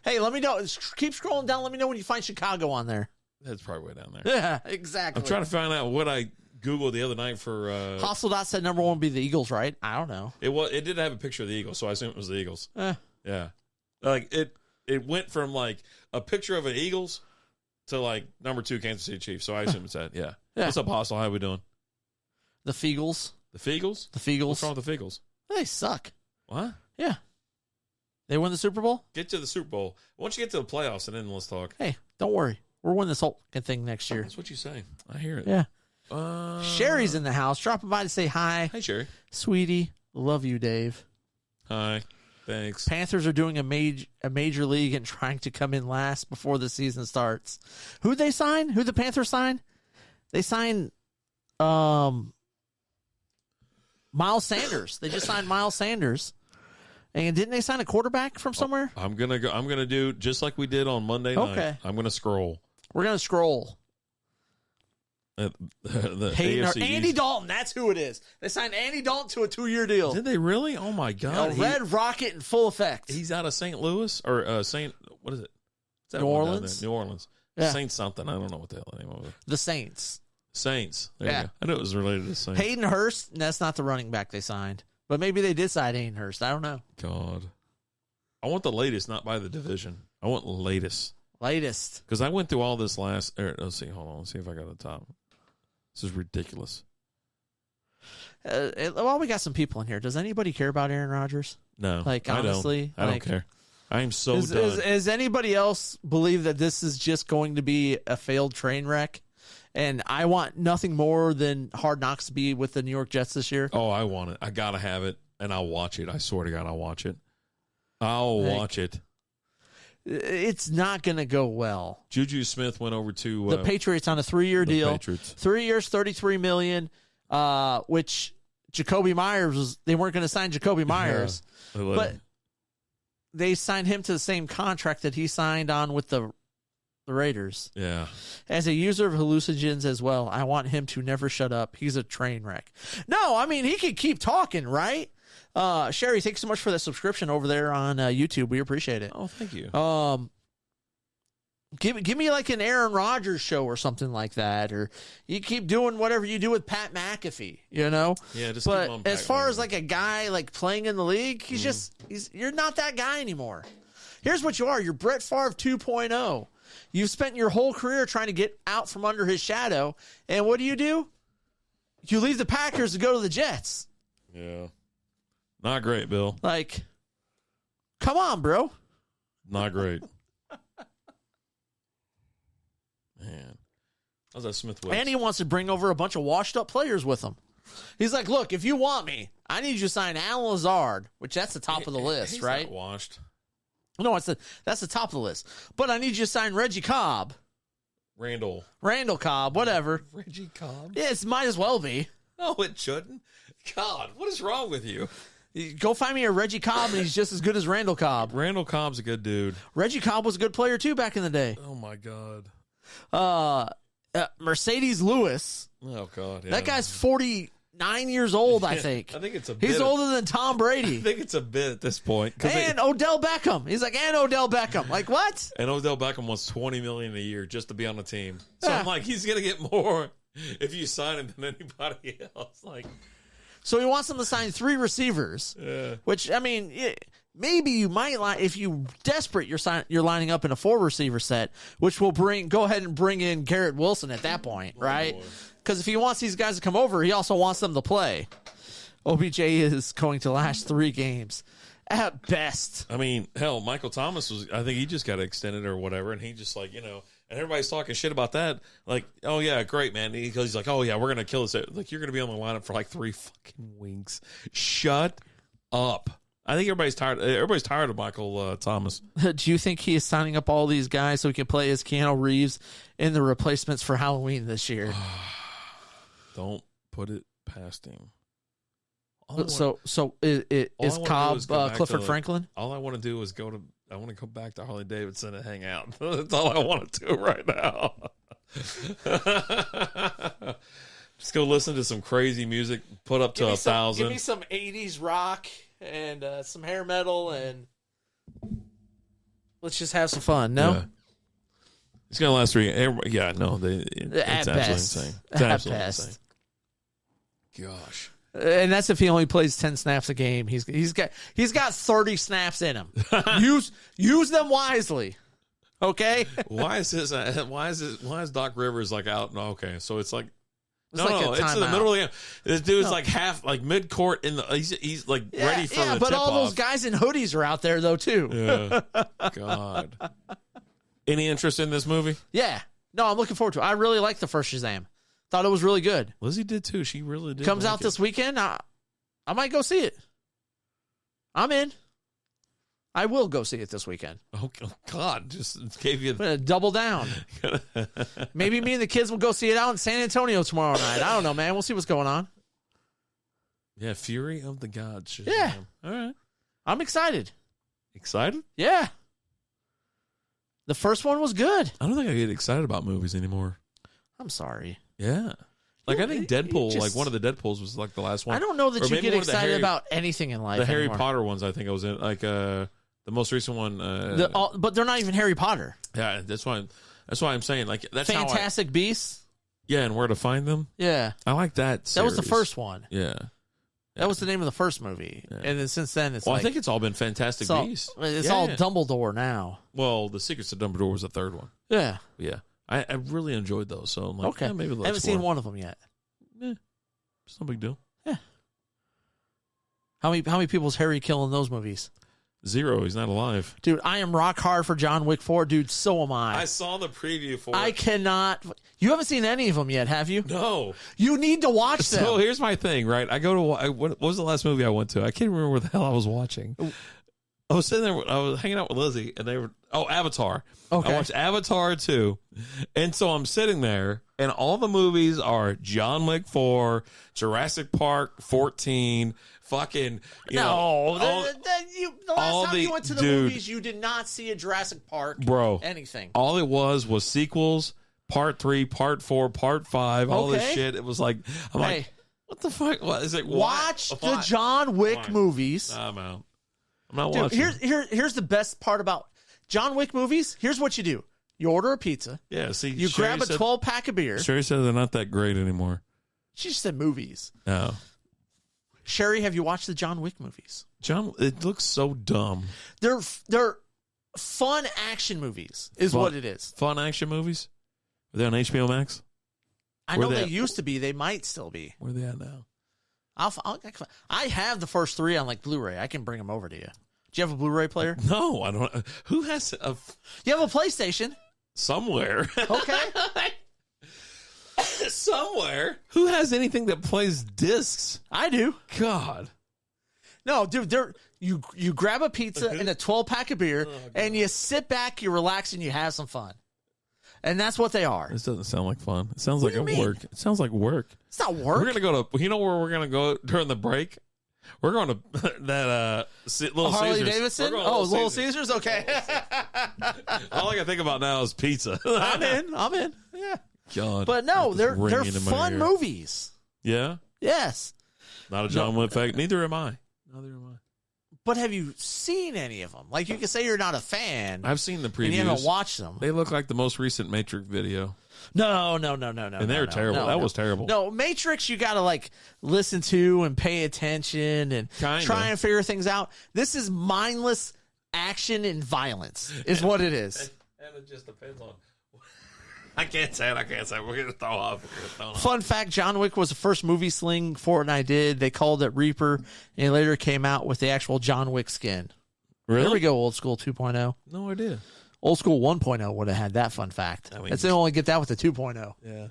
[SPEAKER 4] Hey, let me know. Keep scrolling down. Let me know when you find Chicago on there.
[SPEAKER 3] That's probably way down there.
[SPEAKER 4] Yeah, exactly.
[SPEAKER 3] I'm trying to find out what I Googled the other night for.
[SPEAKER 4] Hostel said number 1 would be the Eagles, right? I don't know.
[SPEAKER 3] It did have a picture of the Eagles, so I assume it was the Eagles.
[SPEAKER 4] Eh.
[SPEAKER 3] Yeah, like it went from like a picture of an Eagles to like number 2 Kansas City Chiefs. So I assume it's that. Yeah.
[SPEAKER 4] Yeah.
[SPEAKER 3] What's up, Hostel? How we doing?
[SPEAKER 4] The Feagles.
[SPEAKER 3] The Feagles?
[SPEAKER 4] The Feagles.
[SPEAKER 3] What's wrong with the Feagles?
[SPEAKER 4] They suck.
[SPEAKER 3] What?
[SPEAKER 4] Yeah. They win the Super Bowl?
[SPEAKER 3] Get to the Super Bowl. Once you get to the playoffs, and then let's talk.
[SPEAKER 4] Hey, don't worry. We're winning this whole thing next year.
[SPEAKER 3] That's what you say. I hear it.
[SPEAKER 4] Yeah.
[SPEAKER 3] Sherry's
[SPEAKER 4] Sherry's in the house. Dropping by to say hi.
[SPEAKER 3] Hey, Sherry.
[SPEAKER 4] Sweetie, love you, Dave.
[SPEAKER 3] Hi. Thanks.
[SPEAKER 4] Panthers are doing a major league and trying to come in last before the season starts. Who'd they sign? Who'd the Panthers sign? They signed Miles Sanders. They just signed Miles Sanders. And didn't they sign a quarterback from somewhere?
[SPEAKER 3] I'm gonna do just like we did on Monday night.
[SPEAKER 4] Okay.
[SPEAKER 3] I'm gonna scroll.
[SPEAKER 4] We're going to scroll.
[SPEAKER 3] The
[SPEAKER 4] Hayden,
[SPEAKER 3] AFC
[SPEAKER 4] Andy
[SPEAKER 3] East.
[SPEAKER 4] Dalton, that's who it is. They signed Andy Dalton to a 2-year deal.
[SPEAKER 3] Did they really? Oh my
[SPEAKER 4] A
[SPEAKER 3] God!
[SPEAKER 4] red rocket in full effect.
[SPEAKER 3] He's out of St. Louis or Saint. What is it? Is that
[SPEAKER 4] New
[SPEAKER 3] one down
[SPEAKER 4] Orleans?
[SPEAKER 3] there? New Orleans.
[SPEAKER 4] Yeah.
[SPEAKER 3] Saint something. I don't know what the hell the name of it.
[SPEAKER 4] The Saints.
[SPEAKER 3] Saints. There
[SPEAKER 4] Yeah.
[SPEAKER 3] you go. I knew it was related to Saints.
[SPEAKER 4] Hayden Hurst, that's not the running back they signed. But maybe they did sign Hayden Hurst. I don't know.
[SPEAKER 3] God. I want the latest, not by the division. I want the latest.
[SPEAKER 4] Latest.
[SPEAKER 3] Because I went through all this last. Let's see. Hold on. Let's see if I got the top. This is ridiculous.
[SPEAKER 4] Well, we got some people in here. Does anybody care about Aaron Rodgers?
[SPEAKER 3] No.
[SPEAKER 4] Like,
[SPEAKER 3] I don't.
[SPEAKER 4] honestly,
[SPEAKER 3] I don't
[SPEAKER 4] like-
[SPEAKER 3] care. I am so done.
[SPEAKER 4] Is anybody else believe that this is just going to be a failed train wreck? And I want nothing more than Hard Knocks to be with the New York Jets this year.
[SPEAKER 3] Oh, I want it. I got to have it, and I'll watch it. I swear to God, I'll watch it. I'll watch it.
[SPEAKER 4] it's not going to go well.
[SPEAKER 3] Juju Smith went over to
[SPEAKER 4] The Patriots on a 3-year deal.
[SPEAKER 3] Patriots.
[SPEAKER 4] 3 years, $33 million, which Jacoby Myers they weren't going to sign Jacoby Myers.
[SPEAKER 3] Yeah,
[SPEAKER 4] but they signed him to the same contract that he signed on with the Raiders.
[SPEAKER 3] Yeah.
[SPEAKER 4] As a user of hallucinogens as well, I want him to never shut up. He's a train wreck. No, I mean, he can keep talking, right? Sherry, thanks so much for that subscription over there on YouTube. We appreciate it.
[SPEAKER 3] Oh, thank you.
[SPEAKER 4] Give me like an Aaron Rodgers show or something like that, or you keep doing whatever you do with Pat McAfee, you know?
[SPEAKER 3] Yeah, just
[SPEAKER 4] but
[SPEAKER 3] keep on
[SPEAKER 4] as far as like a guy like playing in the league, you're not that guy anymore. Here's what you are. You're Brett Favre 2.0. You've spent your whole career trying to get out from under his shadow, and what do? You leave the Packers to go to the Jets.
[SPEAKER 3] Yeah. Not great, Bill.
[SPEAKER 4] Like, come on, bro.
[SPEAKER 3] Not great. Man. How's that Smith West?
[SPEAKER 4] And he wants to bring over a bunch of washed-up players with him. He's like, look, if you want me, I need you to sign Alan Lazard, which that's the top of the list,
[SPEAKER 3] He's
[SPEAKER 4] right?
[SPEAKER 3] Not washed.
[SPEAKER 4] No, that's the top of the list. But I need you to sign Reggie Cobb.
[SPEAKER 3] Randall
[SPEAKER 4] Cobb, whatever.
[SPEAKER 3] Reggie Cobb?
[SPEAKER 4] Yeah, it might as well be.
[SPEAKER 3] No, it shouldn't. God, what is wrong with you?
[SPEAKER 4] Go find me a Reggie Cobb, and he's just as good as Randall Cobb.
[SPEAKER 3] Randall Cobb's a good dude.
[SPEAKER 4] Reggie Cobb was a good player, too, back in the day.
[SPEAKER 3] Oh, my God.
[SPEAKER 4] Mercedes Lewis.
[SPEAKER 3] Oh, God. Yeah.
[SPEAKER 4] That guy's 49 years old, I think.
[SPEAKER 3] I think it's a bit.
[SPEAKER 4] He's older than Tom Brady.
[SPEAKER 3] I think it's a bit at this point.
[SPEAKER 4] And Odell Beckham. He's like, and Odell Beckham. Like, what?
[SPEAKER 3] And Odell Beckham wants $20 million a year just to be on the team. So
[SPEAKER 4] Yeah.
[SPEAKER 3] I'm like, he's going to get more if you sign him than anybody else. Like,
[SPEAKER 4] So he wants them to sign 3 receivers, which, I mean, maybe you might if you desperate, you're lining up in a 4 receiver set, which will go ahead and bring in Garrett Wilson at that point, right? Because if he wants these guys to come over, he also wants them to play. OBJ is going to last 3 games at best.
[SPEAKER 3] I mean, hell, Michael Thomas I think he just got extended or whatever, and he just like, and everybody's talking shit about that. Like, oh, yeah, great, man. Because he's like, oh, yeah, we're going to kill this. Like, you're going to be on the lineup for like 3 fucking weeks. Shut up. I think everybody's tired. Everybody's tired of Michael Thomas.
[SPEAKER 4] Do you think he is signing up all these guys so he can play as Keanu Reeves in the replacements for Halloween this year?
[SPEAKER 3] Don't put it past him.
[SPEAKER 4] Is Cobb Clifford Franklin?
[SPEAKER 3] All I want to do is I want to go back to Harley Davidson and hang out. That's all I want to do right now. Just go listen to some crazy music, put up to 1,000.
[SPEAKER 4] Give me some 80s rock and some hair metal, and let's just have some fun. No?
[SPEAKER 3] Yeah. It's going to last 3. Yeah, no. It's absolutely insane. It's absolutely insane. Gosh.
[SPEAKER 4] And that's if he only plays 10 snaps a game. He's got 30 snaps in him. use them wisely. Okay?
[SPEAKER 3] Why is Doc Rivers like out? No, okay. So it's like it's in the
[SPEAKER 4] timeout.
[SPEAKER 3] middle of the game. This dude's like mid court in the he's like ready for the
[SPEAKER 4] but
[SPEAKER 3] tip
[SPEAKER 4] all
[SPEAKER 3] off.
[SPEAKER 4] those guys in hoodies are out there though too.
[SPEAKER 3] Yeah. God. Any interest in this movie?
[SPEAKER 4] Yeah. No, I'm looking forward to it. I really like the first Shazam. Thought it was really good.
[SPEAKER 3] Lizzie did too. She really did.
[SPEAKER 4] Comes out this weekend. I might go see it. I'm in. I will go see it this weekend.
[SPEAKER 3] Oh God! Just gave you.
[SPEAKER 4] I'm gonna double down. Maybe me and the kids will go see it out in San Antonio tomorrow night. I don't know, man. We'll see what's going on.
[SPEAKER 3] Yeah, Fury of the Gods. Shazam.
[SPEAKER 4] Yeah.
[SPEAKER 3] All right.
[SPEAKER 4] I'm excited.
[SPEAKER 3] Excited?
[SPEAKER 4] Yeah. The first one was good.
[SPEAKER 3] I don't think I get excited about movies anymore.
[SPEAKER 4] I'm sorry.
[SPEAKER 3] Yeah. Like, I think Deadpool, like one of the Deadpools was like the last one.
[SPEAKER 4] I don't know that you get excited about anything in life.
[SPEAKER 3] The Harry
[SPEAKER 4] anymore.
[SPEAKER 3] Potter ones, I think I was in. Like, the most recent one.
[SPEAKER 4] But they're not even Harry Potter.
[SPEAKER 3] Yeah, that's why I'm saying, like, that's
[SPEAKER 4] Fantastic Beasts.
[SPEAKER 3] Yeah, and Where to Find Them.
[SPEAKER 4] Yeah.
[SPEAKER 3] I like that series.
[SPEAKER 4] That was the first one.
[SPEAKER 3] Yeah.
[SPEAKER 4] That was the name of the first movie. Yeah. And then since then, it's
[SPEAKER 3] I think it's all been Fantastic Beasts.
[SPEAKER 4] It's all Dumbledore now.
[SPEAKER 3] Well, The Secrets of Dumbledore was the third one.
[SPEAKER 4] Yeah.
[SPEAKER 3] Yeah. I really enjoyed those, so I'm like,
[SPEAKER 4] okay.
[SPEAKER 3] Yeah, maybe let's
[SPEAKER 4] I haven't seen one of them yet.
[SPEAKER 3] It's no big deal.
[SPEAKER 4] Yeah. How many people's Harry kill in those movies?
[SPEAKER 3] 0. He's not alive.
[SPEAKER 4] Dude, I am rock hard for John Wick 4. Dude, so am I.
[SPEAKER 3] I saw the preview for it.
[SPEAKER 4] I cannot. You haven't seen any of them yet, have you?
[SPEAKER 3] No.
[SPEAKER 4] You need to watch them.
[SPEAKER 3] So here's my thing, right? I go to what was the last movie I went to? I can't remember what the hell I was watching. I was sitting there, I was hanging out with Lizzie, and they were, Avatar.
[SPEAKER 4] Okay.
[SPEAKER 3] I watched Avatar 2. And so I'm sitting there, and all the movies are John Wick 4, Jurassic Park 14, fucking, the
[SPEAKER 4] last time you went to the movies, you did not see a Jurassic Park, anything.
[SPEAKER 3] All it was sequels, part 3, part 4, part 5, all this shit. It was like, I'm like, what the fuck? What is it?
[SPEAKER 4] Watch the John Wick movies.
[SPEAKER 3] I'm out. I'm not watching.
[SPEAKER 4] Here's the best part about John Wick movies. Here's what you do. You order a pizza.
[SPEAKER 3] Yeah, see,
[SPEAKER 4] you grab a 12-pack of beer.
[SPEAKER 3] Sherry said they're not that great anymore.
[SPEAKER 4] She just said movies.
[SPEAKER 3] Oh.
[SPEAKER 4] Sherry, have you watched the John Wick movies?
[SPEAKER 3] It looks so dumb.
[SPEAKER 4] They're fun action movies, what it is.
[SPEAKER 3] Fun action movies? Are they on HBO Max?
[SPEAKER 4] I know they used to be. They might still be.
[SPEAKER 3] Where are they at now?
[SPEAKER 4] I have the first 3 on like Blu-ray. I can bring them over to you. Do you have a Blu-ray player?
[SPEAKER 3] No, I don't. Who has a?
[SPEAKER 4] You have a PlayStation
[SPEAKER 3] Somewhere.
[SPEAKER 4] Okay.
[SPEAKER 3] Somewhere. Who has anything that plays discs?
[SPEAKER 4] I do.
[SPEAKER 3] God.
[SPEAKER 4] No, dude, you grab a pizza and a 12-pack of beer, and you sit back, you relax, and you have some fun. And that's what they are.
[SPEAKER 3] This doesn't sound like fun. It sounds like work. It sounds like work.
[SPEAKER 4] It's not work.
[SPEAKER 3] We're going to go to, you know where we're going to go during the break? We're going to that Little
[SPEAKER 4] Harley
[SPEAKER 3] Caesars.
[SPEAKER 4] Davidson? Little Caesars? Okay.
[SPEAKER 3] All I can think about now is pizza.
[SPEAKER 4] I'm in. Yeah.
[SPEAKER 3] God.
[SPEAKER 4] But no, they're fun movies.
[SPEAKER 3] Yeah?
[SPEAKER 4] Yes.
[SPEAKER 3] Not a John Wick fact. Neither am I.
[SPEAKER 4] But have you seen any of them? Like, you can say you're not a fan.
[SPEAKER 3] I've seen the previews.
[SPEAKER 4] And you haven't watched them.
[SPEAKER 3] They look like the most recent Matrix video.
[SPEAKER 4] No.
[SPEAKER 3] And they were terrible. That was terrible.
[SPEAKER 4] No, Matrix, you got to, like, listen to and pay attention and try and figure things out. This is mindless action and violence is what it is.
[SPEAKER 3] And it just depends on... I can't say it. We're going to throw off.
[SPEAKER 4] Fun fact, John Wick was the first movie sling Fortnite did. They called it Reaper, and it later came out with the actual John Wick skin.
[SPEAKER 3] Really?
[SPEAKER 4] There we go, Old School 2.0.
[SPEAKER 3] No idea.
[SPEAKER 4] Old School 1.0 would have had that fun fact. They only get that with the 2.0.
[SPEAKER 3] Yeah.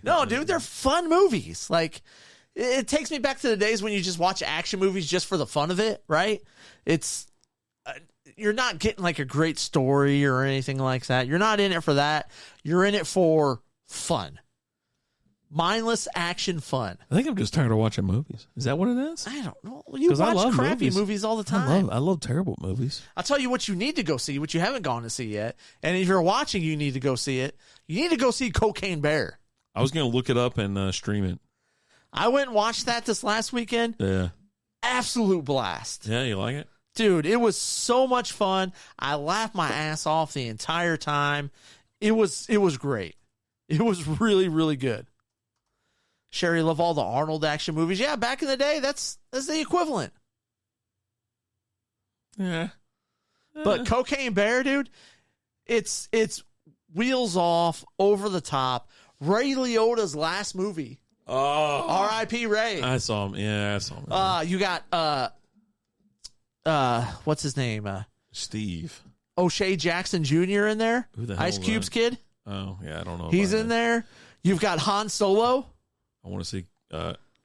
[SPEAKER 4] No, dude, they're fun movies. Like, it takes me back to the days when you just watch action movies just for the fun of it, right? It's... you're not getting like a great story or anything like that. You're not in it for that. You're in it for fun. Mindless action fun.
[SPEAKER 3] I think I'm just tired of watching movies. Is that what it is?
[SPEAKER 4] I don't know. You watch crappy movies all the time.
[SPEAKER 3] I love terrible movies.
[SPEAKER 4] I'll tell you what you need to go see, what you haven't gone to see yet. And if you're watching, you need to go see it. You need to go see Cocaine Bear.
[SPEAKER 3] I was going to look it up and stream it.
[SPEAKER 4] I went and watched that this last weekend.
[SPEAKER 3] Yeah.
[SPEAKER 4] Absolute blast.
[SPEAKER 3] Yeah, you like it?
[SPEAKER 4] Dude, it was so much fun. I laughed my ass off the entire time. It was great. It was really, really good. Sherry, love all the Arnold action movies. Yeah, back in the day, that's the equivalent.
[SPEAKER 3] Yeah.
[SPEAKER 4] But Cocaine Bear, dude, it's wheels off, over the top. Ray Liotta's last movie.
[SPEAKER 3] Oh.
[SPEAKER 4] R.I.P. Ray.
[SPEAKER 3] I saw him. Yeah, I saw him.
[SPEAKER 4] You got what's his name?
[SPEAKER 3] Steve.
[SPEAKER 4] O'Shea Jackson Jr. in there.
[SPEAKER 3] Who the hell
[SPEAKER 4] Ice Cube's kid.
[SPEAKER 3] Oh, yeah, I don't know.
[SPEAKER 4] He's in there. You've got Han Solo.
[SPEAKER 3] I want to see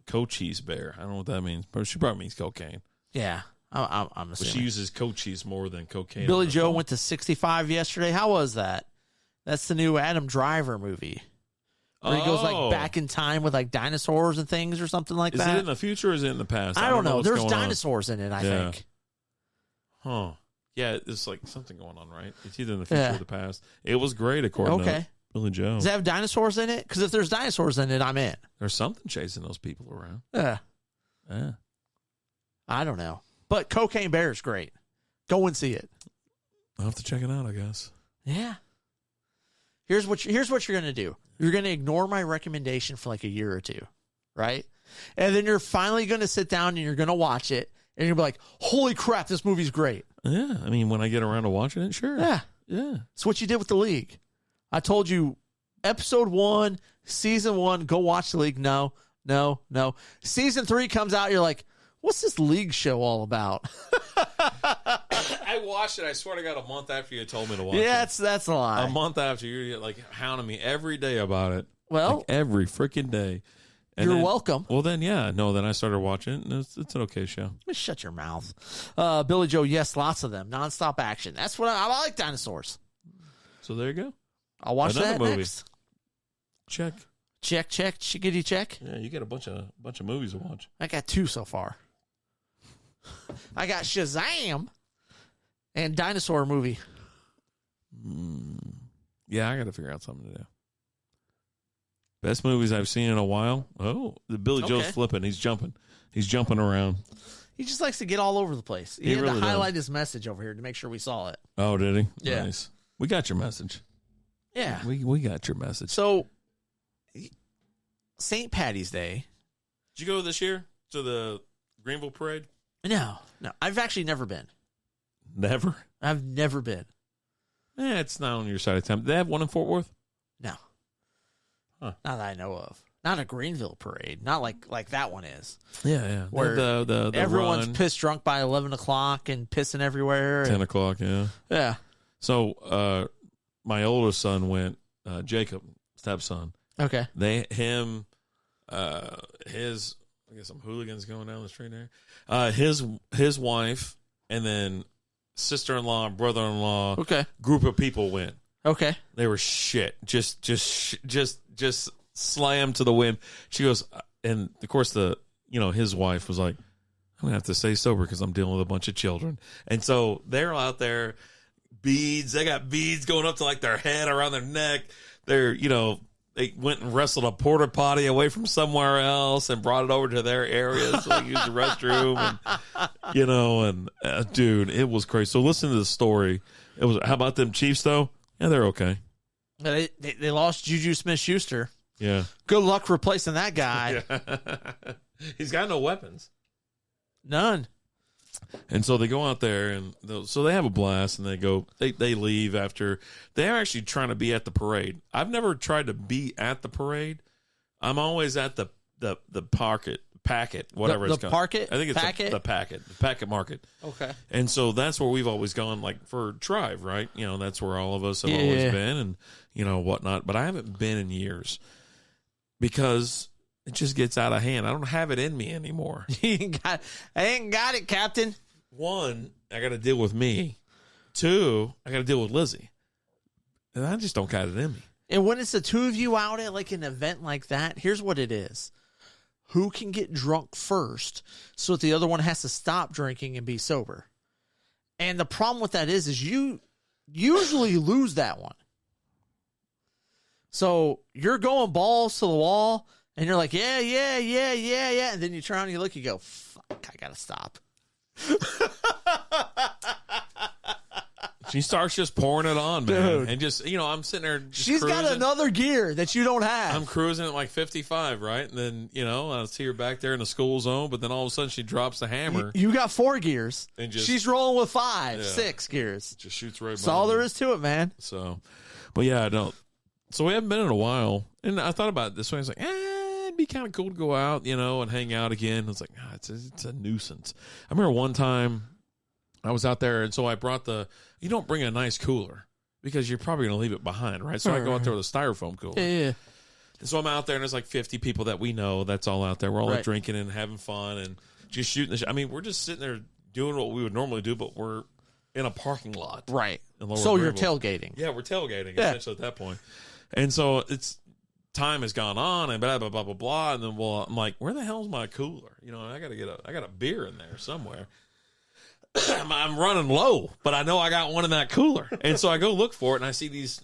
[SPEAKER 3] Cochise Bear. I don't know what that means, but she probably means cocaine.
[SPEAKER 4] Yeah, I'm assuming.
[SPEAKER 3] But she uses Cochise more than cocaine.
[SPEAKER 4] Billy Joe went to 65 yesterday. How was that? That's the new Adam Driver movie. Where he goes like back in time with like dinosaurs and things or something like that.
[SPEAKER 3] Is it in the future or is it in the past?
[SPEAKER 4] I don't know. There's dinosaurs in it, I think.
[SPEAKER 3] Huh. Yeah, there's like something going on, right? It's either in the future or the past. It was great according to Billy Joe.
[SPEAKER 4] Does it have dinosaurs in it? Because if there's dinosaurs in it, I'm in.
[SPEAKER 3] There's something chasing those people around.
[SPEAKER 4] Yeah. I don't know. But Cocaine Bear is great. Go and see it.
[SPEAKER 3] I'll have to check it out, I guess.
[SPEAKER 4] Yeah. Here's what you're going to do. You're going to ignore my recommendation for like a year or two, right? And then you're finally going to sit down and you're going to watch it, and you're going to be like, holy crap, this movie's great.
[SPEAKER 3] Yeah, I mean, when I get around to watching it, sure.
[SPEAKER 4] Yeah.
[SPEAKER 3] Yeah.
[SPEAKER 4] It's what you did with The League. I told you, episode 1, season 1, go watch The League. No. Season 3 comes out, you're like, what's this League show all about?
[SPEAKER 3] I watched it, I swear to God, a month after you told me to watch it.
[SPEAKER 4] Yeah, that's a lie.
[SPEAKER 3] A month after, you're like hounding me every day about it.
[SPEAKER 4] Well,
[SPEAKER 3] like every freaking day.
[SPEAKER 4] You're welcome.
[SPEAKER 3] Well, then, yeah. No, then I started watching it, and it's an okay show.
[SPEAKER 4] Shut your mouth. Billy Joe, yes, lots of them. Nonstop action. That's what I like dinosaurs.
[SPEAKER 3] So there you go.
[SPEAKER 4] I'll watch
[SPEAKER 3] Another
[SPEAKER 4] that
[SPEAKER 3] movie.
[SPEAKER 4] next.
[SPEAKER 3] Check.
[SPEAKER 4] Check, chickadee check.
[SPEAKER 3] Yeah, you got a bunch of movies to watch.
[SPEAKER 4] I got 2 so far. I got Shazam and Dinosaur Movie.
[SPEAKER 3] Yeah, I got to figure out something to do. Best movies I've seen in a while. Oh, the Billy Joe's flipping. He's jumping. He's jumping around.
[SPEAKER 4] He just likes to get all over the place. He had
[SPEAKER 3] really
[SPEAKER 4] to highlight
[SPEAKER 3] does.
[SPEAKER 4] his message over here to make sure we saw it.
[SPEAKER 3] Oh, did he?
[SPEAKER 4] Yeah.
[SPEAKER 3] Nice. We got your message.
[SPEAKER 4] Yeah.
[SPEAKER 3] We got your message.
[SPEAKER 4] So, St. Paddy's Day.
[SPEAKER 3] Did you go this year to the Greenville Parade?
[SPEAKER 4] No. I've actually never been.
[SPEAKER 3] Never?
[SPEAKER 4] I've never been.
[SPEAKER 3] It's not on your side of town. Do they have one in Fort Worth?
[SPEAKER 4] No.
[SPEAKER 3] Huh.
[SPEAKER 4] Not that I know of. Not a Greenville parade. Not like that one is.
[SPEAKER 3] Yeah.
[SPEAKER 4] Where
[SPEAKER 3] the
[SPEAKER 4] everyone's
[SPEAKER 3] run.
[SPEAKER 4] pissed drunk by 11 o'clock and pissing everywhere.
[SPEAKER 3] 10 o'clock, yeah.
[SPEAKER 4] Yeah.
[SPEAKER 3] So my oldest son went, Jacob, stepson.
[SPEAKER 4] Okay.
[SPEAKER 3] His, I guess some hooligans going down the street there. His wife, and then sister-in-law, brother-in-law, group of people went.
[SPEAKER 4] Okay.
[SPEAKER 3] They were shit. Just slammed to the wind. She goes, and of course his wife was like, I'm gonna have to stay sober because I'm dealing with a bunch of children. And so they're out there, beads. They got beads going up to like their head, around their neck. They went and wrestled a porta potty away from somewhere else and brought it over to their area so they used the restroom. And dude, it was crazy. So listen to the story. It was, how about them Chiefs though? Yeah, they're okay.
[SPEAKER 4] They lost Juju Smith-Schuster.
[SPEAKER 3] Yeah.
[SPEAKER 4] Good luck replacing that guy.
[SPEAKER 3] Yeah. He's got no weapons.
[SPEAKER 4] None.
[SPEAKER 3] And so they go out there, and so they have a blast, and they leave after. They're actually trying to be at the parade. I've never tried to be at the parade. I'm always at the packet, whatever it's called.
[SPEAKER 4] Packet?
[SPEAKER 3] I think it's
[SPEAKER 4] packet?
[SPEAKER 3] the packet market.
[SPEAKER 4] Okay.
[SPEAKER 3] And so that's where we've always gone, like for Drive, right? That's where all of us have always been, and whatnot. But I haven't been in years because it just gets out of hand. I don't have it in me anymore.
[SPEAKER 4] I ain't got it, Captain.
[SPEAKER 3] 1, I got to deal with me. 2, I got to deal with Lizzie. And I just don't got it in me.
[SPEAKER 4] And when it's the 2 of you out at like an event like that, here's what it is. Who can get drunk first so that the other one has to stop drinking and be sober? And the problem with that is you usually lose that one. So you're going balls to the wall, and you're like, yeah. And then you turn around and you look, you go, fuck, I got to stop.
[SPEAKER 3] She starts just pouring it on, man.
[SPEAKER 4] Dude.
[SPEAKER 3] And just, I'm sitting there just
[SPEAKER 4] She's
[SPEAKER 3] cruising.
[SPEAKER 4] got another gear that you don't have.
[SPEAKER 3] I'm cruising at like 55, right? And then, I see her back there in the school zone, but then all of a sudden she drops the hammer.
[SPEAKER 4] You got 4 gears.
[SPEAKER 3] And just,
[SPEAKER 4] she's rolling with 5, 6 gears.
[SPEAKER 3] Just shoots right by.
[SPEAKER 4] That's all there is to it, man.
[SPEAKER 3] So, but yeah, I don't. So we haven't been in a while. And I thought about it this way. I was like, it'd be kind of cool to go out, and hang out again. I was like, it's a nuisance. I remember one time I was out there, and so I brought you don't bring a nice cooler because you're probably going to leave it behind, right? So I go out there with a styrofoam cooler.
[SPEAKER 4] Yeah.
[SPEAKER 3] And so I'm out there, and there's like 50 people that we know that's all out there. We're all like drinking and having fun and just shooting the shit. I mean, we're just sitting there doing what we would normally do, but we're in a parking lot.
[SPEAKER 4] Right.
[SPEAKER 3] So
[SPEAKER 4] you're tailgating.
[SPEAKER 3] Yeah, we're tailgating essentially at that point. And so time has gone on and blah, blah, blah, blah, blah. And then, I'm like, where the hell's my cooler? I got a beer in there somewhere. I'm running low, but I know I got one in that cooler. And so I go look for it, and I see these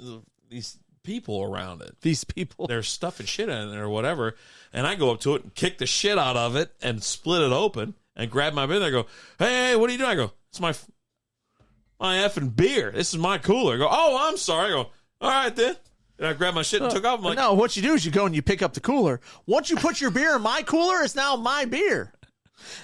[SPEAKER 3] people around it.
[SPEAKER 4] These people.
[SPEAKER 3] They're stuffing shit in it or whatever. And I go up to it and kick the shit out of it and split it open and grab my beer. I go, hey, what are you doing? I go, it's my effing beer. This is my cooler. I go, oh, I'm sorry. I go, all right then. And I grabbed my shit and took off. I'm like,
[SPEAKER 4] no, what you do is you go and you pick up the cooler. Once you put your beer in my cooler, it's now my beer.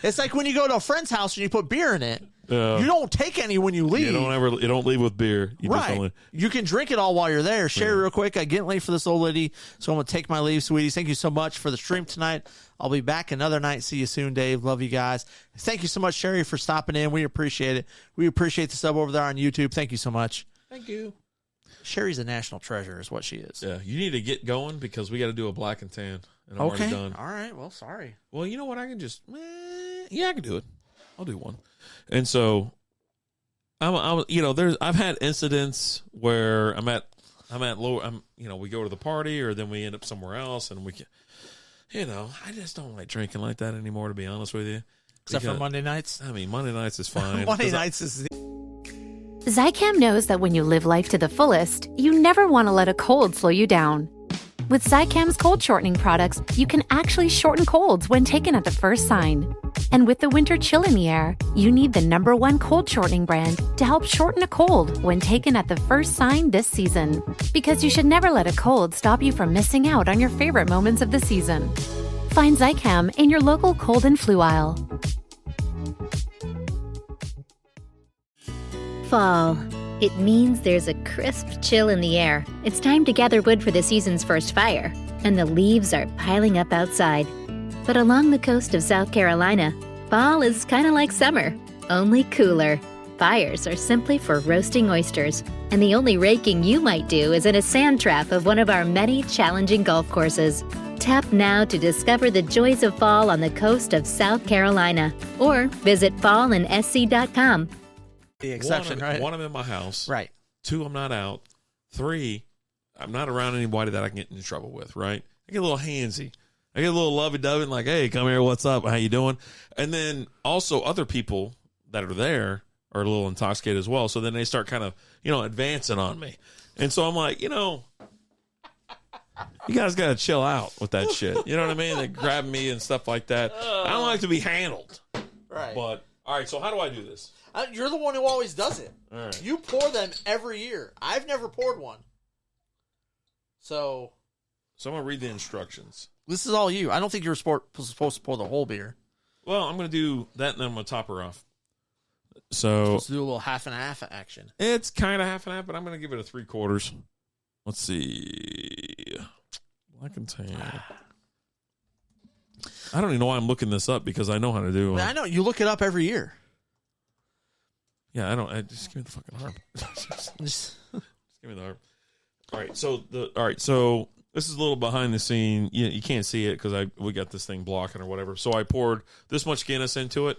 [SPEAKER 4] It's like when you go to a friend's house and you put beer in it. You don't take any when you leave.
[SPEAKER 3] You don't leave with beer.
[SPEAKER 4] You can drink it all while you're there. Sherry, real quick, I get late for this old lady, so I'm going to take my leave, sweeties. Thank you so much for the stream tonight. I'll be back another night. See you soon, Dave. Love you guys. Thank you so much, Sherry, for stopping in. We appreciate it. We appreciate the sub over there on YouTube. Thank you so much.
[SPEAKER 3] Thank you.
[SPEAKER 4] Sherry's a national treasure is what she is.
[SPEAKER 3] Yeah, you need to get going because we got to do a black and tan. and I'm already
[SPEAKER 4] Okay.
[SPEAKER 3] done.
[SPEAKER 4] All right. Well, sorry.
[SPEAKER 3] Well, you know what? I can just, yeah, I can do it. I'll do one. And so, I've had incidents where I'm at lower, we go to the party or then we end up somewhere else and I just don't like drinking like that anymore, to be honest with you.
[SPEAKER 4] Except for Monday nights.
[SPEAKER 3] I mean, Monday nights is fine.
[SPEAKER 4] Monday nights is.
[SPEAKER 5] Zycam knows that when you live life to the fullest, you never want to let a cold slow you down. With Zycam's cold shortening products, you can actually shorten colds when taken at the first sign. And with the winter chill in the air, you need the #1 cold shortening brand to help shorten a cold when taken at the first sign this season. Because you should never let a cold stop you from missing out on your favorite moments of the season. Find Zycam in your local cold and flu aisle.
[SPEAKER 6] Fall. It means there's a crisp chill in the air. It's time to gather wood for the season's first fire, and the leaves are piling up outside. But along the coast of South Carolina, fall is kind of like summer, only cooler. Fires are simply for roasting oysters, and the only raking you might do is in a sand trap of one of our many challenging golf courses. Tap now to discover the joys of fall on the coast of South Carolina, or visit fallinsc.com.
[SPEAKER 4] The exception, right?
[SPEAKER 3] One, I'm in my house.
[SPEAKER 4] Right.
[SPEAKER 3] 2, I'm not out. 3, I'm not around anybody that I can get into trouble with, right? I get a little handsy. I get a little lovey-dovey, like, hey, come here, what's up, how you doing? And then also other people that are there are a little intoxicated as well, so then they start kind of, advancing on me. And so I'm like, you guys got to chill out with that shit. You know what I mean? They grab me and stuff like that. I don't like to be handled.
[SPEAKER 4] Right.
[SPEAKER 3] But, all right, so how do I do this?
[SPEAKER 4] You're the one who always does it.
[SPEAKER 3] All right.
[SPEAKER 4] You pour them every year. I've never poured one. So
[SPEAKER 3] I'm going to read the instructions.
[SPEAKER 4] this is all you. I don't think you're supposed to pour the whole beer.
[SPEAKER 3] Well, I'm going to do that and then I'm going to top her off. So
[SPEAKER 4] Let's do a little half and half action.
[SPEAKER 3] it's kind of half and half, but I'm going to give it a 3/4. Let's see. Black and tan. I don't even know why I'm looking this up because I know how to do it.
[SPEAKER 4] I know. You look it up every year.
[SPEAKER 3] Yeah, I don't. Just give me the fucking harp. Just give me the harp. All right. So this is a little behind the scene. You can't see it because we got this thing blocking or whatever. So I poured this much Guinness into it,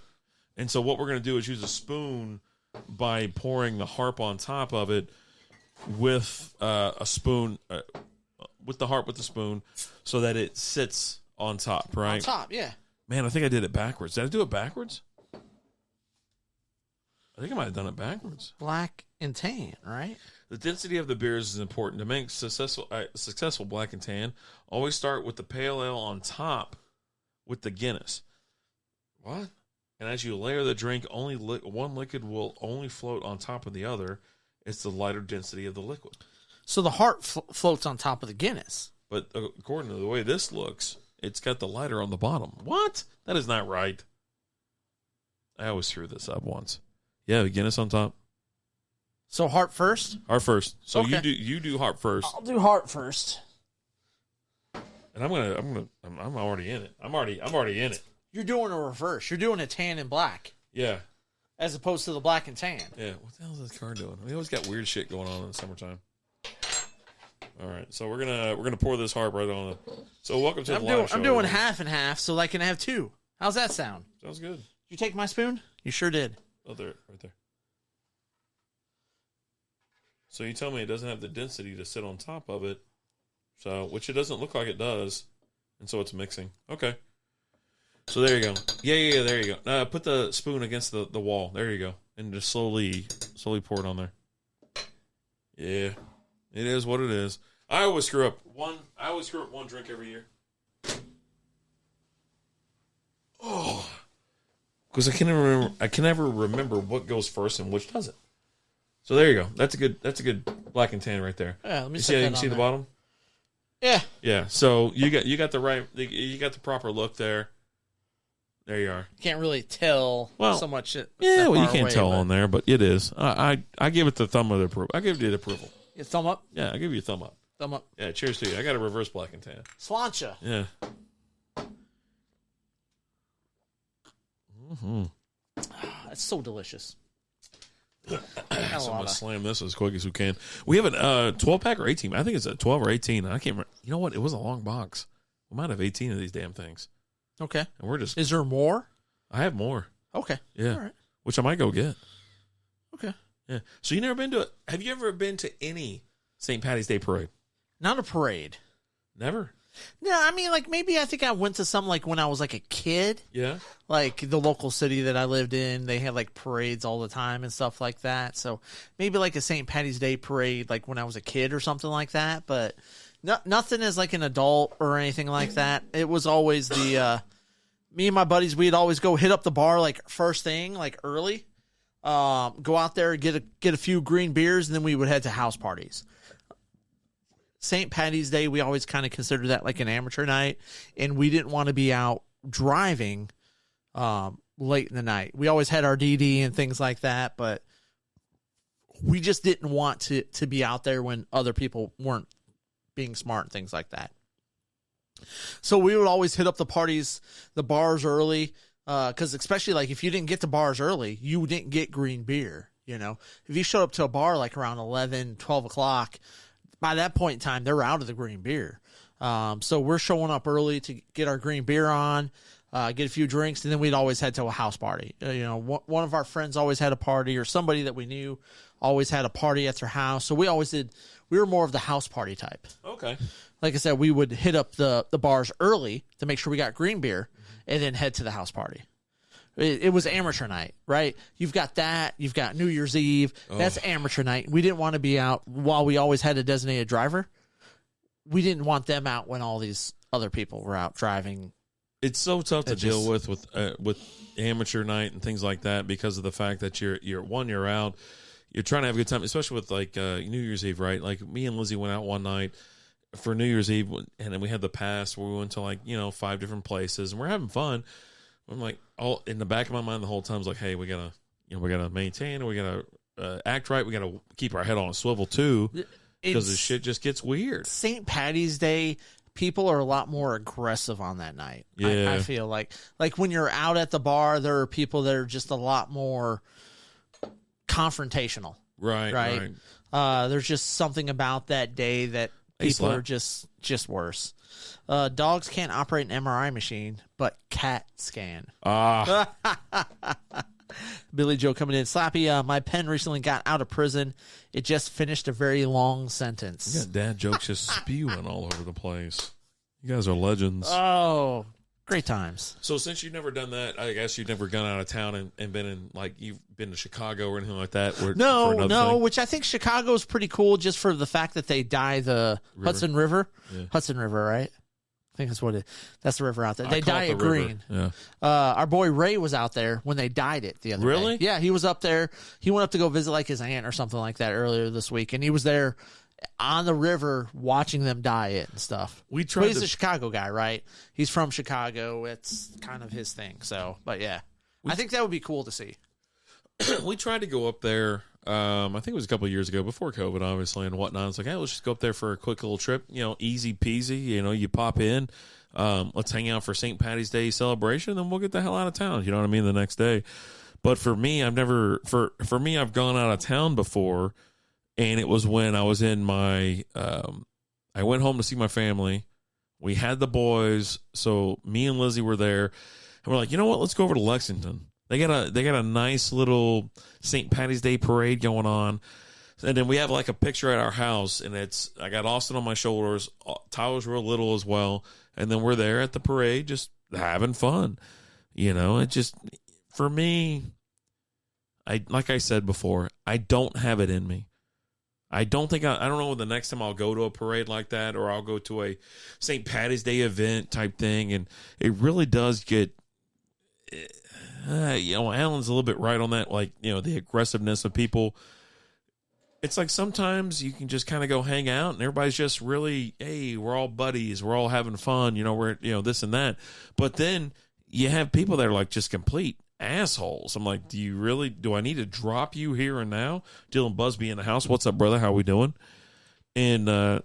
[SPEAKER 3] and so what we're gonna do is use a spoon by pouring the harp on top of it with a spoon, with the harp with the spoon, so that it sits on top. Right.
[SPEAKER 4] On top, yeah.
[SPEAKER 3] Man, I think I did it backwards. Did I do it backwards? I think I might have done it backwards.
[SPEAKER 4] Black and tan, right?
[SPEAKER 3] The density of the beers is important. To make successful black and tan, always start with the pale ale on top with the Guinness. What? And as you layer the drink, only one liquid will only float on top of the other. It's the lighter density of the liquid.
[SPEAKER 4] So the heart floats on top of the Guinness.
[SPEAKER 3] But according to the way this looks, it's got the lighter on the bottom. What? That is not right. I always screw this up once. Yeah, the Guinness on top.
[SPEAKER 4] So heart first?
[SPEAKER 3] Heart first. So
[SPEAKER 4] Okay.
[SPEAKER 3] you do heart first.
[SPEAKER 4] I'll do heart first.
[SPEAKER 3] And I'm already in it. I'm already in it.
[SPEAKER 4] You're doing a reverse. You're doing a tan and black
[SPEAKER 3] Yeah.
[SPEAKER 4] as opposed to the black and tan.
[SPEAKER 3] Yeah. What the hell is this car doing? We always got weird shit going on in the summertime. All right. So we're gonna pour this harp right on it. So welcome to the live show.
[SPEAKER 4] I'm doing
[SPEAKER 3] everyone.
[SPEAKER 4] half and half so I can have two. How's that sound?
[SPEAKER 3] Sounds good.
[SPEAKER 4] Did you take my spoon? You sure did.
[SPEAKER 3] Oh, there, right there. So you tell me it doesn't have the density to sit on top of it, so which it doesn't look like it does, and so it's mixing. Okay. So there you go. Yeah. There you go. Put the spoon against the wall. There you go, and just slowly pour it on there. Yeah, it is what it is. I always screw up one drink every year. Oh. Because I can never remember what goes first and which doesn't. So there you go. That's a good black and tan right there.
[SPEAKER 4] Yeah, let me
[SPEAKER 3] you
[SPEAKER 4] set that
[SPEAKER 3] see
[SPEAKER 4] on
[SPEAKER 3] the
[SPEAKER 4] there.
[SPEAKER 3] bottom?
[SPEAKER 4] Yeah.
[SPEAKER 3] Yeah. So you got the proper look there. There you are.
[SPEAKER 4] Can't really tell so much.
[SPEAKER 3] You can't tell on there, but it is. I give it the thumb of the approval. I give you the approval.
[SPEAKER 4] Yeah, thumb up.
[SPEAKER 3] Yeah, I give you a thumb up.
[SPEAKER 4] Thumb up.
[SPEAKER 3] Yeah, cheers to you. I got a reverse black and tan.
[SPEAKER 4] Slancha.
[SPEAKER 3] Yeah. Mm-hmm.
[SPEAKER 4] That's so delicious.
[SPEAKER 3] So I'm going to slam this as quick as we can. We have a 12-pack or 18. I think it's a 12 or 18. I can't remember. You know what? It was a long box. I might have 18 of these damn things.
[SPEAKER 4] Okay.
[SPEAKER 3] And we're just.
[SPEAKER 4] Is there more?
[SPEAKER 3] I have more.
[SPEAKER 4] Okay.
[SPEAKER 3] Yeah.
[SPEAKER 4] All right.
[SPEAKER 3] Which I might go get.
[SPEAKER 4] Okay.
[SPEAKER 3] Yeah. So you never been to it? Have you ever been to any St. Patty's Day parade?
[SPEAKER 4] Not a parade.
[SPEAKER 3] Never.
[SPEAKER 4] No, I mean, like, maybe I think I went to some, like, when I was, like, a kid.
[SPEAKER 3] Yeah.
[SPEAKER 4] Like, the local city that I lived in, they had, like, parades all the time and stuff like that. So, maybe, like, a St. Patty's Day parade, like, when I was a kid or something like that. But nothing as, like, an adult or anything like that. It was always me and my buddies, we'd always go hit up the bar, like, first thing, like, early. Go out there, get a few green beers, and then we would head to house parties. St. Patty's Day, we always kind of considered that like an amateur night, and we didn't want to be out driving late in the night. We always had our DD and things like that, but we just didn't want to be out there when other people weren't being smart and things like that. So we would always hit up the bars early, because especially like if you didn't get to bars early, you didn't get green beer. You know, if you showed up to a bar like around 11, 12 o'clock, by that point in time, they're out of the green beer. So we're showing up early to get our green beer on, get a few drinks, and then we'd always head to a house party. One of our friends always had a party, or somebody that we knew always had a party at their house. So we were more of the house party type.
[SPEAKER 3] Okay.
[SPEAKER 4] Like I said, we would hit up the bars early to make sure we got green beer, and then head to the house party. It was amateur night, right? You've got that. You've got New Year's Eve. Oh. That's amateur night. We didn't want to be out while we always had a designated driver. We didn't want them out when all these other people were out driving.
[SPEAKER 3] It's so tough to deal with amateur night and things like that because of the fact that you're out. You're trying to have a good time, especially with like New Year's Eve, right? Like me and Lizzie went out one night for New Year's Eve, and then we had the pass where we went to like 5 different places, and we're having fun. I'm like, all in the back of my mind the whole time is like, hey, we gotta maintain, we gotta act right, we gotta keep our head on a swivel too, because the shit just gets weird.
[SPEAKER 4] St. Patty's Day, people are a lot more aggressive on that night.
[SPEAKER 3] Yeah.
[SPEAKER 4] I feel like when you're out at the bar, there are people that are just a lot more confrontational.
[SPEAKER 3] Right.
[SPEAKER 4] There's just something about that day that people are just worse. Dogs can't operate an MRI machine, but cat scan. Billy Joe coming in. Slappy, my pen recently got out of prison. It just finished a very long sentence.
[SPEAKER 3] You got dad jokes just spewing all over the place. You guys are legends.
[SPEAKER 4] Oh, great times.
[SPEAKER 3] So since you've never done that, I guess you've never gone out of town and been in, like, you've been to Chicago or anything like that?
[SPEAKER 4] No, which I think Chicago is pretty cool just for the fact that they dye the Hudson River. Yeah. Hudson River, right? I think that's the river out there. They dye it green.
[SPEAKER 3] Yeah.
[SPEAKER 4] Our boy Ray was out there when they dyed it the other day.
[SPEAKER 3] Really?
[SPEAKER 4] Yeah, he was up there. He went up to go visit like his aunt or something like that earlier this week, and he was there on the river watching them dye it and stuff. He's a Chicago guy, right? He's from Chicago. It's kind of his thing. So, but yeah, I think that would be cool to see.
[SPEAKER 3] We tried to go up there. I think it was a couple of years ago, before COVID, obviously, and whatnot. It's like, hey, let's just go up there for a quick little trip. Easy peasy. You pop in. Let's hang out for St. Patty's Day celebration, then we'll get the hell out of town. You know what I mean? The next day. But for me, I've never. For me, I've gone out of town before, and it was when I was in my. I went home to see my family. We had the boys, so me and Lizzie were there, and we're like, you know what? Let's go over to Lexington. They got a nice little St. Patty's Day parade going on. And then we have like a picture at our house, and I got Austin on my shoulders. Tyler's real little as well. And then we're there at the parade just having fun. It just, for me, like I said before, I don't have it in me. I don't know the next time I'll go to a parade like that, or I'll go to a St. Patty's Day event type thing. And it really does get, Alan's a little bit right on that. Like, the aggressiveness of people. It's like sometimes you can just kind of go hang out and everybody's just really, hey, we're all buddies. We're all having fun. We're, this and that. But then you have people that are like just complete assholes. I'm like, do I need to drop you here and now? Dylan Busby in the house. What's up, brother? How we doing? And, I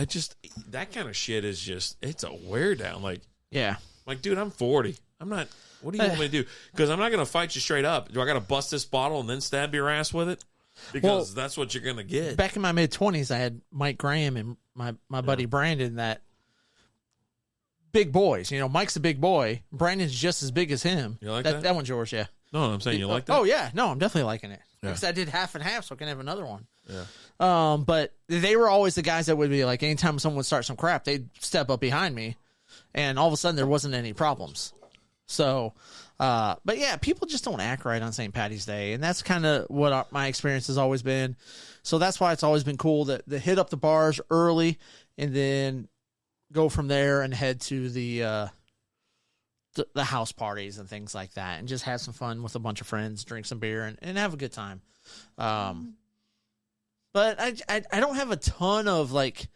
[SPEAKER 3] just, that kind of shit is just, it's a wear down. Like,
[SPEAKER 4] yeah.
[SPEAKER 3] Like, dude, I'm 40. I'm not, what do you want me to do? Because I'm not going to fight you straight up. Do I got to bust this bottle and then stab your ass with it? Because that's what you're going to get.
[SPEAKER 4] Back in my mid-20s, I had Mike Graham and my buddy Brandon that big boys. You know, Mike's a big boy. Brandon's just as big as him.
[SPEAKER 3] You like that?
[SPEAKER 4] That one's yours, yeah.
[SPEAKER 3] No, I'm saying you like that.
[SPEAKER 4] Oh yeah, no, I'm definitely liking it.
[SPEAKER 3] Yeah.
[SPEAKER 4] Because I did half and half, so I can have another one.
[SPEAKER 3] Yeah.
[SPEAKER 4] But they were always the guys that would be like, anytime someone would start some crap, they'd step up behind me, and all of a sudden there wasn't any problems. So, but yeah, people just don't act right on St. Paddy's Day, and that's kind of what my experience has always been. So that's why it's always been cool that they hit up the bars early and then go from there and head to the house parties and things like that, and just have some fun with a bunch of friends, drink some beer, and have a good time. But I don't have a ton of, like,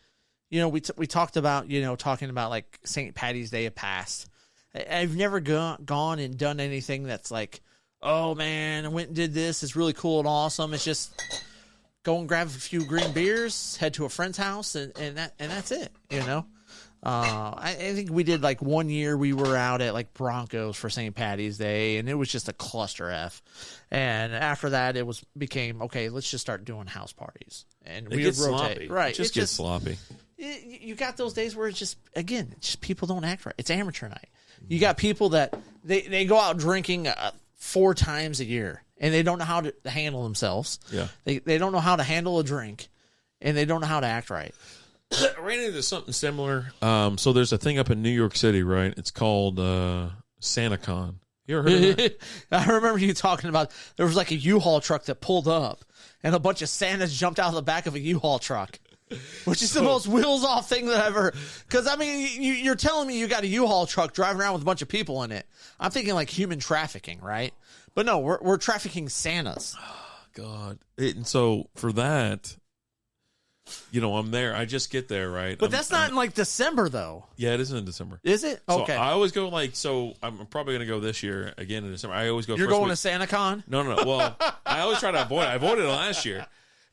[SPEAKER 4] you know, we talked about, you know, talking about like St. Paddy's Day past. I've never gone and done anything that's like, oh man, I went and did this. It's really cool and awesome. It's just go and grab a few green beers, head to a friend's house, and that's it. You know, I think we did like 1 year we were out at like Broncos for St. Paddy's Day, and it was just a cluster F. And after that, it became okay. Let's just start doing house parties, and we would rotate.
[SPEAKER 3] Sloppy.
[SPEAKER 4] Right,
[SPEAKER 3] It just gets sloppy.
[SPEAKER 4] You got those days where it's just people don't act right. It's amateur night. You got people that they go out drinking 4 times a year, and they don't know how to handle themselves.
[SPEAKER 3] Yeah.
[SPEAKER 4] They don't know how to handle a drink, and they don't know how to act right.
[SPEAKER 3] I ran into something similar. So there's a thing up in New York City, right? It's called SantaCon. You ever heard of that?
[SPEAKER 4] I remember you talking about there was like a U-Haul truck that pulled up, and a bunch of Santas jumped out of the back of a U-Haul truck. Which is the most wheels-off thing that I've ever... Because, I mean, you're telling me you got a U-Haul truck driving around with a bunch of people in it. I'm thinking, like, human trafficking, right? But no, we're trafficking Santas.
[SPEAKER 3] Oh, God. And so, for that, you know, I'm there. I just get there, right?
[SPEAKER 4] But that's not in, like, December, though.
[SPEAKER 3] Yeah, it is in December.
[SPEAKER 4] Is it? Okay.
[SPEAKER 3] So I always go, like... So, I'm probably going to go this year, again, in December. I always go...
[SPEAKER 4] You're
[SPEAKER 3] first
[SPEAKER 4] going
[SPEAKER 3] week.
[SPEAKER 4] to SantaCon?
[SPEAKER 3] No. Well, I always try to avoid it. I avoided it last year.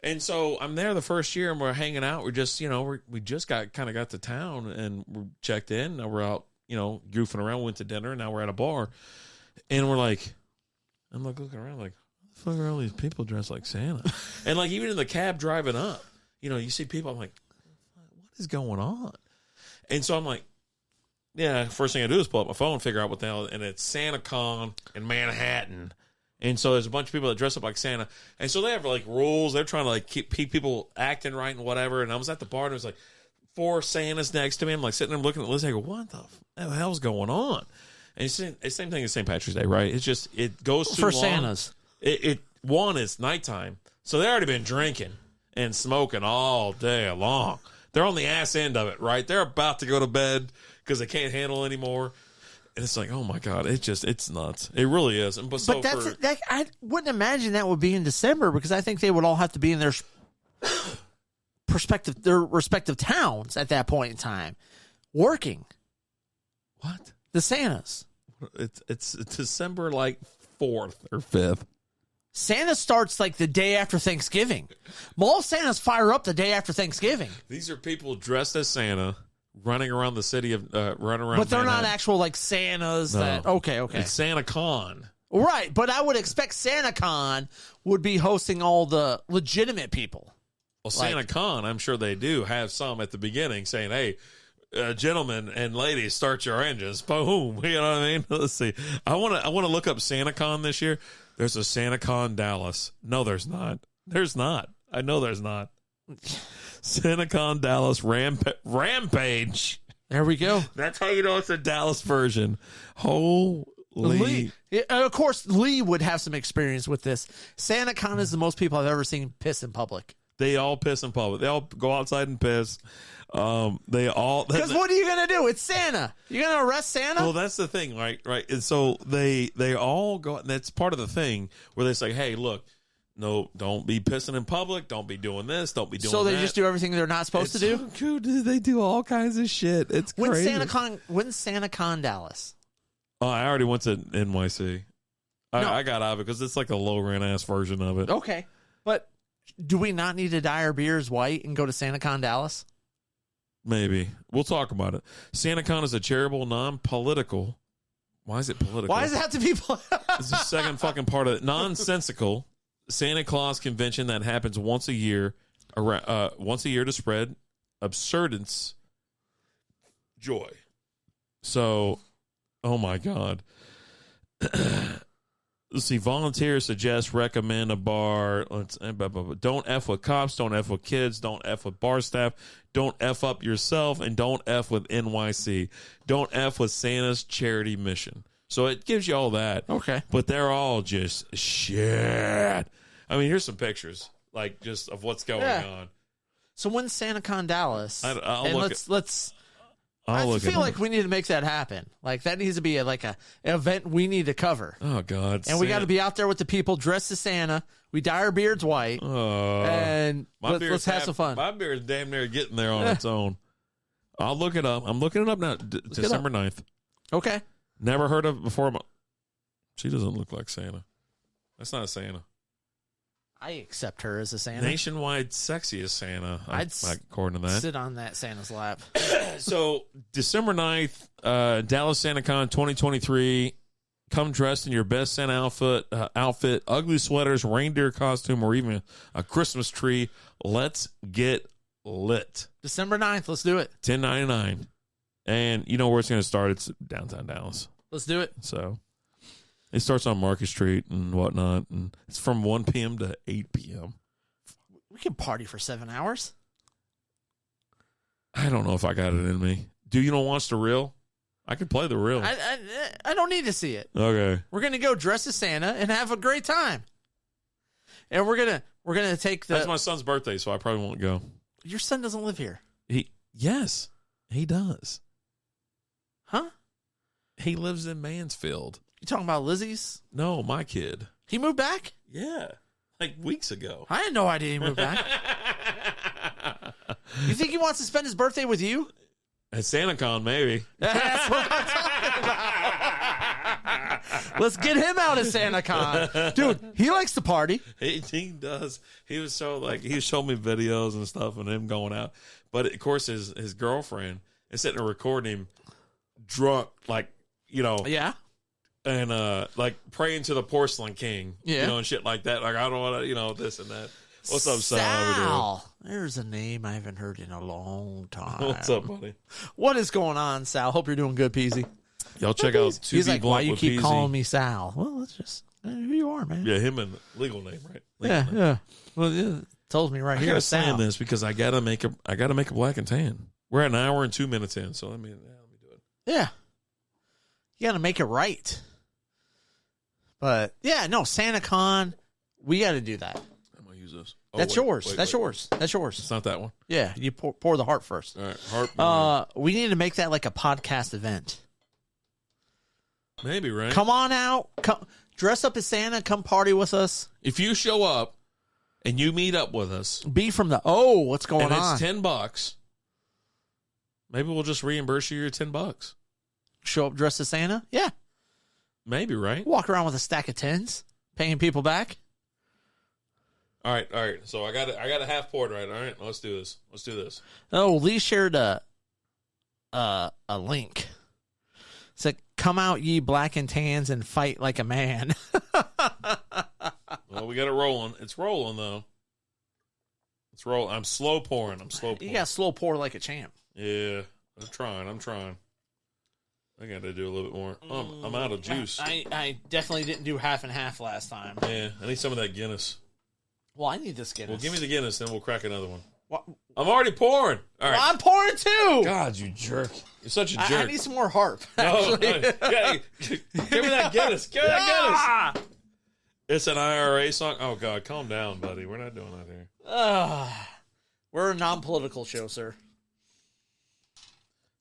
[SPEAKER 3] And so I'm there the first year, and we're hanging out. We're just, you know, we just got to town, and we're checked in. Now we're out, you know, goofing around. Went to dinner, and now we're at a bar. And we're like, I'm like looking around, like, what the fuck are all these people dressed like Santa? And like even in the cab driving up, you know, you see people. I'm like, what is going on? And so I'm like, yeah. First thing I do is pull up my phone, figure out what the hell, and it's SantaCon in Manhattan. And so there's a bunch of people that dress up like Santa. And so they have, like, rules. They're trying to, like, keep people acting right and whatever. And I was at the bar, and there was, like, 4 Santas next to me. I'm, like, sitting there looking at the list. I go, what the hell's going on? And it's the same thing as St. Patrick's Day, right? It's just, it goes too
[SPEAKER 4] For
[SPEAKER 3] long.
[SPEAKER 4] Santas.
[SPEAKER 3] One, it's nighttime. So they already been drinking and smoking all day long. They're on the ass end of it, right? They're about to go to bed because they can't handle it anymore. And it's like, oh my God, it's nuts. It really is. But
[SPEAKER 4] I wouldn't imagine that would be in December, because I think they would all have to be in their respective towns at that point in time, working.
[SPEAKER 3] What?
[SPEAKER 4] The Santas.
[SPEAKER 3] It's December like 4th or 5th.
[SPEAKER 4] Santa starts like the day after Thanksgiving. Mall Santas fire up the day after Thanksgiving.
[SPEAKER 3] These are people dressed as Santa, running around the city of running around.
[SPEAKER 4] But they're
[SPEAKER 3] Manhattan.
[SPEAKER 4] not actual like Santas. No. That okay.
[SPEAKER 3] It's SantaCon.
[SPEAKER 4] Right, but I would expect SantaCon would be hosting all the legitimate people.
[SPEAKER 3] Well, SantaCon, I'm sure they do have some at the beginning saying, "Hey, gentlemen and ladies, start your engines." Boom. You know what I mean? Let's see. I want to look up SantaCon this year. There's a SantaCon Dallas. No, there's not. There's not. I know there's not. SantaCon Dallas Rampage.
[SPEAKER 4] There we go.
[SPEAKER 3] That's how you know it's a Dallas version. Holy.
[SPEAKER 4] Lee. Of course, Lee would have some experience with this. SantaCon is the most people I've ever seen piss in public.
[SPEAKER 3] They all piss in public. They all go outside and piss. They all.
[SPEAKER 4] Because what are you going to do? It's Santa. You're going to arrest Santa?
[SPEAKER 3] Well, that's the thing, right? Right. And so they all go, and that's part of the thing where they say, hey, look, no, don't be pissing in public. Don't be doing this. Don't be doing that.
[SPEAKER 4] So they just do everything they're not supposed to do?
[SPEAKER 3] So cool. They do all kinds of shit. It's crazy.
[SPEAKER 4] When's SantaCon Dallas?
[SPEAKER 3] Oh, I already went to NYC. I got out of it because it's like a low rent ass version of it.
[SPEAKER 4] Okay. But do we not need to dye our beers white and go to SantaCon Dallas?
[SPEAKER 3] Maybe. We'll talk about it. SantaCon is a charitable, non-political. Why is it political?
[SPEAKER 4] Why does it have to be political?
[SPEAKER 3] It's the second fucking part of it. Nonsensical Santa Claus convention that happens once a year to spread absurdance joy. So, oh my God. Let's see. Volunteer, suggest, recommend a bar. Don't F with cops. Don't F with kids. Don't F with bar staff. Don't F up yourself. And don't F with NYC. Don't F with Santa's charity mission. So it gives you all that.
[SPEAKER 4] Okay.
[SPEAKER 3] But they're all just shit. I mean, here's some pictures, like, just of what's going on.
[SPEAKER 4] So when's SantaCon Dallas?
[SPEAKER 3] I'll
[SPEAKER 4] I feel like we need to make that happen. Like, that needs to be an event we need to cover.
[SPEAKER 3] Oh, God.
[SPEAKER 4] And we got to be out there with the people dressed as Santa. We dye our beards white. And let's have some fun.
[SPEAKER 3] My beard's damn near getting there on its own. I'll look it up. I'm looking it up now. December 9th.
[SPEAKER 4] Okay.
[SPEAKER 3] Never heard of it before. She doesn't look like Santa. That's not a Santa.
[SPEAKER 4] I accept her as a Santa.
[SPEAKER 3] Nationwide sexiest Santa, according to that.
[SPEAKER 4] Sit on that Santa's lap.
[SPEAKER 3] So, December 9th, Dallas SantaCon 2023. Come dressed in your best Santa outfit, ugly sweaters, reindeer costume, or even a Christmas tree. Let's get lit.
[SPEAKER 4] December 9th. Let's do it.
[SPEAKER 3] $10.99. And you know where it's going to start? It's downtown Dallas.
[SPEAKER 4] Let's do it.
[SPEAKER 3] So it starts on Market Street and whatnot. And it's from 1 p.m. to 8 p.m.
[SPEAKER 4] We can party for 7 hours.
[SPEAKER 3] I don't know if I got it in me. Do you don't watch the reel? I could play the reel.
[SPEAKER 4] I don't need to see it.
[SPEAKER 3] Okay.
[SPEAKER 4] We're gonna go dress as Santa and have a great time. And we're gonna take the.
[SPEAKER 3] That's my son's birthday, so I probably won't go.
[SPEAKER 4] Your son doesn't live here.
[SPEAKER 3] Yes, he does.
[SPEAKER 4] Huh?
[SPEAKER 3] He lives in Mansfield.
[SPEAKER 4] You talking about Lizzie's?
[SPEAKER 3] No, my kid.
[SPEAKER 4] He moved back?
[SPEAKER 3] Yeah, like weeks ago.
[SPEAKER 4] I had no idea he moved back. You think he wants to spend his birthday with you?
[SPEAKER 3] At SantaCon, maybe.
[SPEAKER 4] That's what I'm talking about. Let's get him out of SantaCon. Dude, he likes to party.
[SPEAKER 3] He does. He was he showed me videos and stuff and him going out. But of course his girlfriend is sitting there recording him drunk,
[SPEAKER 4] Yeah.
[SPEAKER 3] And praying to the porcelain king.
[SPEAKER 4] Yeah.
[SPEAKER 3] And shit like that. Like, I don't want to, this and that. What's up, Sal?
[SPEAKER 4] Sal. There's a name I haven't heard in a long time.
[SPEAKER 3] What's up, buddy?
[SPEAKER 4] What is going on, Sal? Hope you're doing good, Peasy.
[SPEAKER 3] Y'all check out To
[SPEAKER 4] He's
[SPEAKER 3] Be
[SPEAKER 4] like,
[SPEAKER 3] Blunt
[SPEAKER 4] why you
[SPEAKER 3] with
[SPEAKER 4] keep
[SPEAKER 3] Peasy.
[SPEAKER 4] calling me Sal? Well, it's just who you are, man.
[SPEAKER 3] Yeah, him and legal name, right? Legal name.
[SPEAKER 4] Yeah. Well, it tells me right
[SPEAKER 3] I
[SPEAKER 4] here.
[SPEAKER 3] gotta
[SPEAKER 4] Sal.
[SPEAKER 3] saying this because I gotta make a black and tan. We're at an hour and 2 minutes in, so let me do it.
[SPEAKER 4] Yeah. You got to make it right. But, yeah, no, SantaCon, we got to do that.
[SPEAKER 3] I'm going to use this.
[SPEAKER 4] That's yours. That's yours.
[SPEAKER 3] It's not that one.
[SPEAKER 4] Yeah, you pour the heart first.
[SPEAKER 3] All right, heart.
[SPEAKER 4] We need to make that like a podcast event.
[SPEAKER 3] Maybe, right?
[SPEAKER 4] Come on out. Come dress up as Santa. Come party with us.
[SPEAKER 3] If you show up and you meet up with us.
[SPEAKER 4] Be from the, what's going on?
[SPEAKER 3] It's $10. Maybe we'll just reimburse you your $10.
[SPEAKER 4] Show up dressed as Santa? Yeah.
[SPEAKER 3] Maybe, right?
[SPEAKER 4] Walk around with a stack of tens, paying people back.
[SPEAKER 3] All right. So I got a half poured, right? All right, let's do this.
[SPEAKER 4] Oh, Lee shared a link. It's like, come out, ye black and tans, and fight like a man.
[SPEAKER 3] Well, we got it rolling. It's rolling, though. It's rolling. I'm slow pouring.
[SPEAKER 4] You got to slow pour like a champ.
[SPEAKER 3] Yeah, I'm trying. I got to do a little bit more. I'm out of juice.
[SPEAKER 4] I definitely didn't do half and half last time.
[SPEAKER 3] Yeah, I need some of that Guinness.
[SPEAKER 4] Well, I need this Guinness.
[SPEAKER 3] Well, give me the Guinness, then we'll crack another one.
[SPEAKER 4] What?
[SPEAKER 3] I'm already pouring. All right.
[SPEAKER 4] Well, I'm pouring too.
[SPEAKER 3] God, you jerk. You're such a jerk.
[SPEAKER 4] I need some more harp.
[SPEAKER 3] No. Give me that Guinness. Guinness. It's an IRA song. Oh, God, calm down, buddy. We're not doing that here.
[SPEAKER 4] We're a non-political show, sir.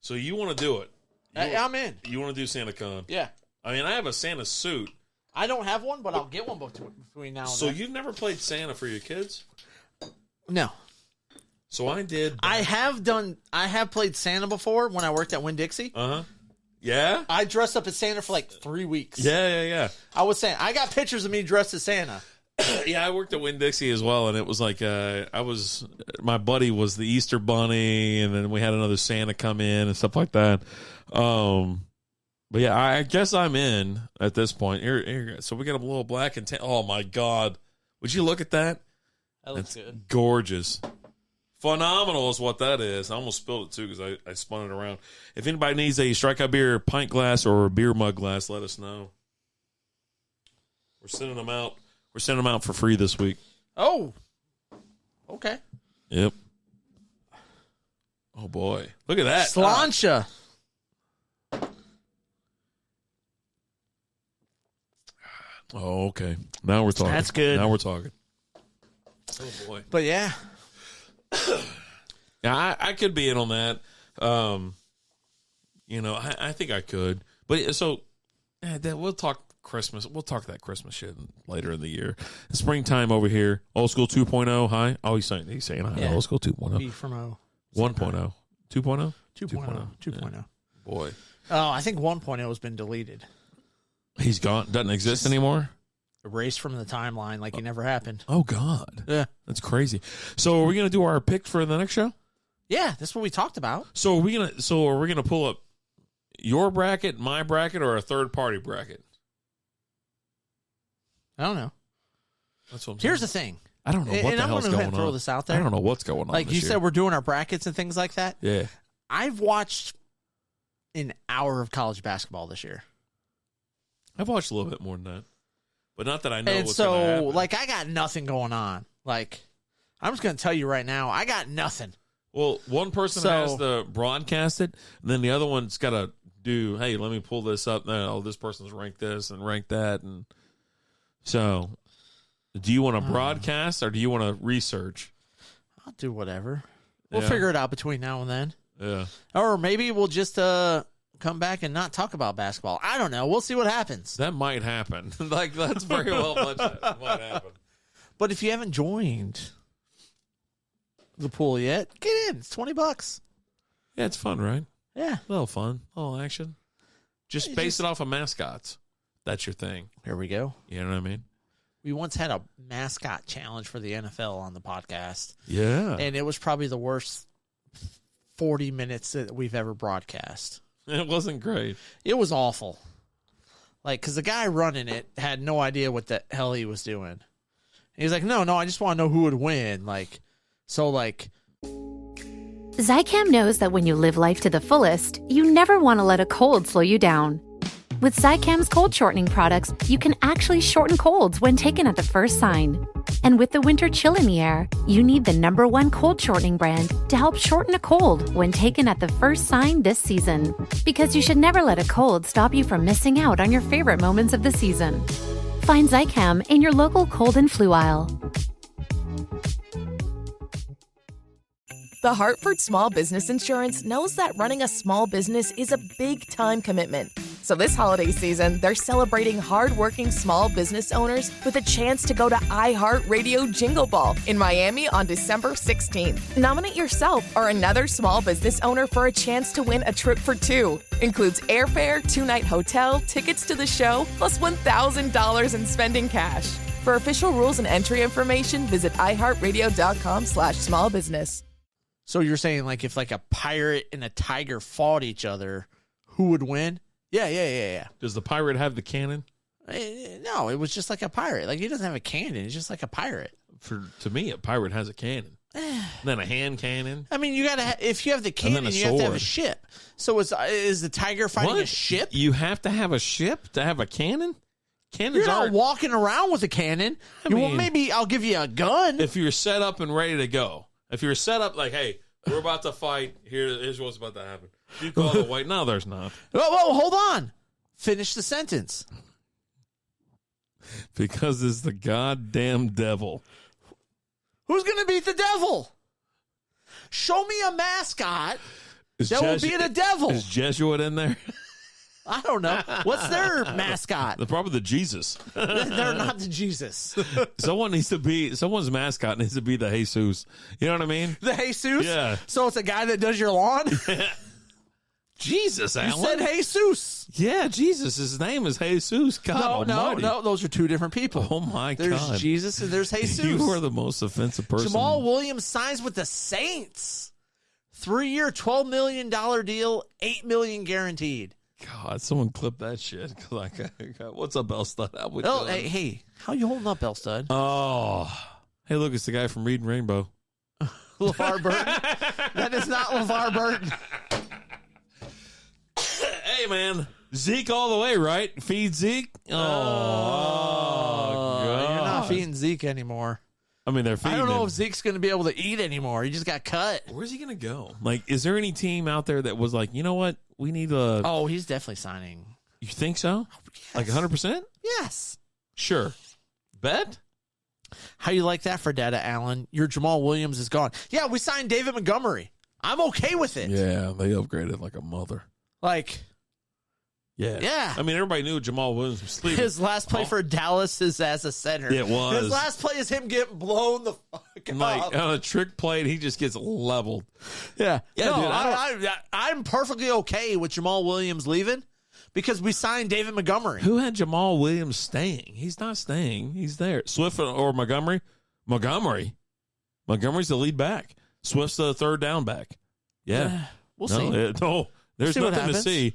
[SPEAKER 3] So you want to do it.
[SPEAKER 4] I'm in.
[SPEAKER 3] You want to do SantaCon?
[SPEAKER 4] Yeah.
[SPEAKER 3] I mean, I have a Santa suit.
[SPEAKER 4] I don't have one, but I'll get one between now and then.
[SPEAKER 3] So you've never played Santa for your kids?
[SPEAKER 4] No.
[SPEAKER 3] So I did.
[SPEAKER 4] I have played Santa before when I worked at Winn-Dixie.
[SPEAKER 3] Uh-huh. Yeah?
[SPEAKER 4] I dressed up as Santa for like 3 weeks.
[SPEAKER 3] Yeah.
[SPEAKER 4] I was saying, I got pictures of me dressed as Santa.
[SPEAKER 3] Yeah, I worked at Winn-Dixie as well, and it was like my buddy was the Easter Bunny, and then we had another Santa come in and stuff like that. But yeah, I guess I'm in at this point. Here, so we got a little black and tan. Oh my God, would you look at that?
[SPEAKER 4] That looks
[SPEAKER 3] That's
[SPEAKER 4] good.
[SPEAKER 3] Gorgeous. Phenomenal is what that is. I almost spilled it, too, because I spun it around. If anybody needs a Strikeout Beer pint glass or a beer mug glass, let us know. We're sending them out. We're sending them out for free this week.
[SPEAKER 4] Oh. Okay.
[SPEAKER 3] Yep. Oh, boy. Look at that.
[SPEAKER 4] Sláinte.
[SPEAKER 3] Oh, okay. Now we're talking.
[SPEAKER 4] That's good.
[SPEAKER 3] Now we're talking. Oh, boy.
[SPEAKER 4] But, yeah.
[SPEAKER 3] Yeah, I could be in on that. I think I could. But so, we'll talk Christmas. We'll talk that Christmas shit later in the year. Springtime over here. Old School 2.0. Hi. Oh, he's saying hi.
[SPEAKER 4] Yeah.
[SPEAKER 3] Old School 2.0.
[SPEAKER 4] B from O.
[SPEAKER 3] 1.0. 2.0?
[SPEAKER 4] 2.0. 2.0.
[SPEAKER 3] Boy.
[SPEAKER 4] Oh, I think 1.0 has been deleted.
[SPEAKER 3] He's gone. Doesn't exist anymore?
[SPEAKER 4] Erased from the timeline like it never happened.
[SPEAKER 3] Oh, God.
[SPEAKER 4] Yeah.
[SPEAKER 3] That's crazy. So are we going to do our pick for the next show?
[SPEAKER 4] Yeah, that's what we talked about.
[SPEAKER 3] So are we gonna pull up your bracket, my bracket, or a third party bracket?
[SPEAKER 4] I don't know.
[SPEAKER 3] That's what I'm
[SPEAKER 4] Here's
[SPEAKER 3] saying.
[SPEAKER 4] the thing.
[SPEAKER 3] I don't know what
[SPEAKER 4] and
[SPEAKER 3] the
[SPEAKER 4] I'm
[SPEAKER 3] hell's
[SPEAKER 4] gonna
[SPEAKER 3] going on.
[SPEAKER 4] throw this out there.
[SPEAKER 3] I don't know what's going on.
[SPEAKER 4] Like you said, we're doing our brackets and things like that.
[SPEAKER 3] Yeah.
[SPEAKER 4] I've watched an hour of college basketball this year.
[SPEAKER 3] I've watched a little bit more than that. But not that I know
[SPEAKER 4] And
[SPEAKER 3] what's going to happen.
[SPEAKER 4] like, I got nothing going on. Like, I'm just going to tell you right now, I got nothing.
[SPEAKER 3] Well, one person has to broadcast it, and then the other one's got to do, hey, let me pull this up. Oh, this person's ranked this and ranked that. And so, do you want to broadcast or do you want to research?
[SPEAKER 4] I'll do whatever. We'll
[SPEAKER 3] Yeah.
[SPEAKER 4] figure it out between now and then.
[SPEAKER 3] Yeah.
[SPEAKER 4] Or maybe we'll just come back and not talk about basketball. I don't know. We'll see what happens.
[SPEAKER 3] That might happen. Like, that's very well much that might happen.
[SPEAKER 4] But if you haven't joined the pool yet, get in. It's $20.
[SPEAKER 3] Yeah, it's fun, right?
[SPEAKER 4] Yeah.
[SPEAKER 3] A little fun. A little action. Just base it off of mascots. That's your thing.
[SPEAKER 4] Here we go.
[SPEAKER 3] You know what I mean?
[SPEAKER 4] We once had a mascot challenge for the NFL on the podcast.
[SPEAKER 3] Yeah.
[SPEAKER 4] And it was probably the worst 40 minutes that we've ever broadcast.
[SPEAKER 3] It wasn't great.
[SPEAKER 4] It was awful. Like, because the guy running it had no idea what the hell he was doing. He was like, no, I just want to know who would win. Like, so, like...
[SPEAKER 5] Zycam knows that when you live life to the fullest, you never want to let a cold slow you down. With Zycam's cold shortening products, you can actually shorten colds when taken at the first sign. And with the winter chill in the air, you need the #1 cold shortening brand to help shorten a cold when taken at the first sign this season. Because you should never let a cold stop you from missing out on your favorite moments of the season. Find Zycam in your local cold and flu aisle.
[SPEAKER 7] The Hartford Small Business Insurance knows that running a small business is a big time commitment. So this holiday season, they're celebrating hardworking small business owners with a chance to go to iHeartRadio Jingle Ball in Miami on December 16th. Nominate yourself or another small business owner for a chance to win a trip for two. Includes airfare, 2-night hotel, tickets to the show, plus $1,000 in spending cash. For official rules and entry information, visit iHeartRadio.com/smallbusiness.
[SPEAKER 4] So you're saying, like, if, like, a pirate and a tiger fought each other, who would win? Yeah.
[SPEAKER 3] Does the pirate have the cannon?
[SPEAKER 4] No, it was just like a pirate. Like, he doesn't have a cannon. He's just like a pirate.
[SPEAKER 3] To me, a pirate has a cannon. Then a hand cannon.
[SPEAKER 4] I mean, you gotta if you have the cannon, you have to have a ship. So is the tiger fighting a ship?
[SPEAKER 3] You have to have a ship to have a cannon? Cannons
[SPEAKER 4] You're not
[SPEAKER 3] aren't
[SPEAKER 4] walking around with a cannon. Well, maybe I'll give you a gun.
[SPEAKER 3] If you're set up and ready to go. If you're set up like, hey, we're about to fight. Here's what's about to happen. You call the white. No, there's not.
[SPEAKER 4] Whoa, hold on. Finish the sentence.
[SPEAKER 3] Because it's the goddamn devil.
[SPEAKER 4] Who's going to beat the devil? Show me a mascot that will beat a devil.
[SPEAKER 3] Is Jesuit in there?
[SPEAKER 4] I don't know. What's their mascot?
[SPEAKER 3] Probably the Jesus.
[SPEAKER 4] They're not the Jesus.
[SPEAKER 3] Someone's mascot needs to be the Jesus. You know what I mean?
[SPEAKER 4] The Jesus?
[SPEAKER 3] Yeah.
[SPEAKER 4] So it's a guy that does your lawn?
[SPEAKER 3] Jesus, Alan.
[SPEAKER 4] You said Jesus.
[SPEAKER 3] Yeah, Jesus. His name is Jesus. God almighty.
[SPEAKER 4] No. Those are two different people.
[SPEAKER 3] Oh, my God.
[SPEAKER 4] There's Jesus and there's Jesus.
[SPEAKER 3] You are the most offensive person.
[SPEAKER 4] Jamal Williams signs with the Saints. 3-year, $12 million deal, $8 million guaranteed.
[SPEAKER 3] God, someone clip that shit. Like, what's up, Bellstud?
[SPEAKER 4] Hey, how you holding up, Bellstud?
[SPEAKER 3] Oh, hey, look, it's the guy from Reading Rainbow.
[SPEAKER 4] LeVar Burton. That is not LeVar Burton.
[SPEAKER 3] Hey, man. Zeke all the way, right? Feed Zeke?
[SPEAKER 4] You're not feeding Zeke anymore.
[SPEAKER 3] I mean, they're feeding
[SPEAKER 4] I don't know
[SPEAKER 3] him.
[SPEAKER 4] if Zeke's going to be able to eat anymore. He just got cut.
[SPEAKER 3] Where's he going to go? Like, is there any team out there that was like, you know what? We need a...
[SPEAKER 4] Oh, he's definitely signing.
[SPEAKER 3] You think so? Like 100%?
[SPEAKER 4] Yes.
[SPEAKER 3] Sure. Bet?
[SPEAKER 4] How you like that for data, Allen? Your Jamal Williams is gone. Yeah, we signed David Montgomery. I'm okay with it.
[SPEAKER 3] Yeah, they upgraded like a mother.
[SPEAKER 4] Like...
[SPEAKER 3] Yeah.
[SPEAKER 4] Yeah.
[SPEAKER 3] I mean, everybody knew Jamal Williams was sleeping.
[SPEAKER 4] His last play for Dallas is as a center.
[SPEAKER 3] It was.
[SPEAKER 4] His last play is him getting blown the fuck
[SPEAKER 3] Like,
[SPEAKER 4] up.
[SPEAKER 3] on a trick play, he just gets leveled.
[SPEAKER 4] Yeah.
[SPEAKER 3] Yeah,
[SPEAKER 4] No,
[SPEAKER 3] dude,
[SPEAKER 4] I'm perfectly okay with Jamal Williams leaving because we signed David Montgomery.
[SPEAKER 3] Who had Jamal Williams staying? He's not staying. He's there. Swift or Montgomery? Montgomery's the lead back. Swift's the third down back. Yeah.
[SPEAKER 4] We'll see.
[SPEAKER 3] There's
[SPEAKER 4] See what
[SPEAKER 3] nothing to
[SPEAKER 4] happens.
[SPEAKER 3] see.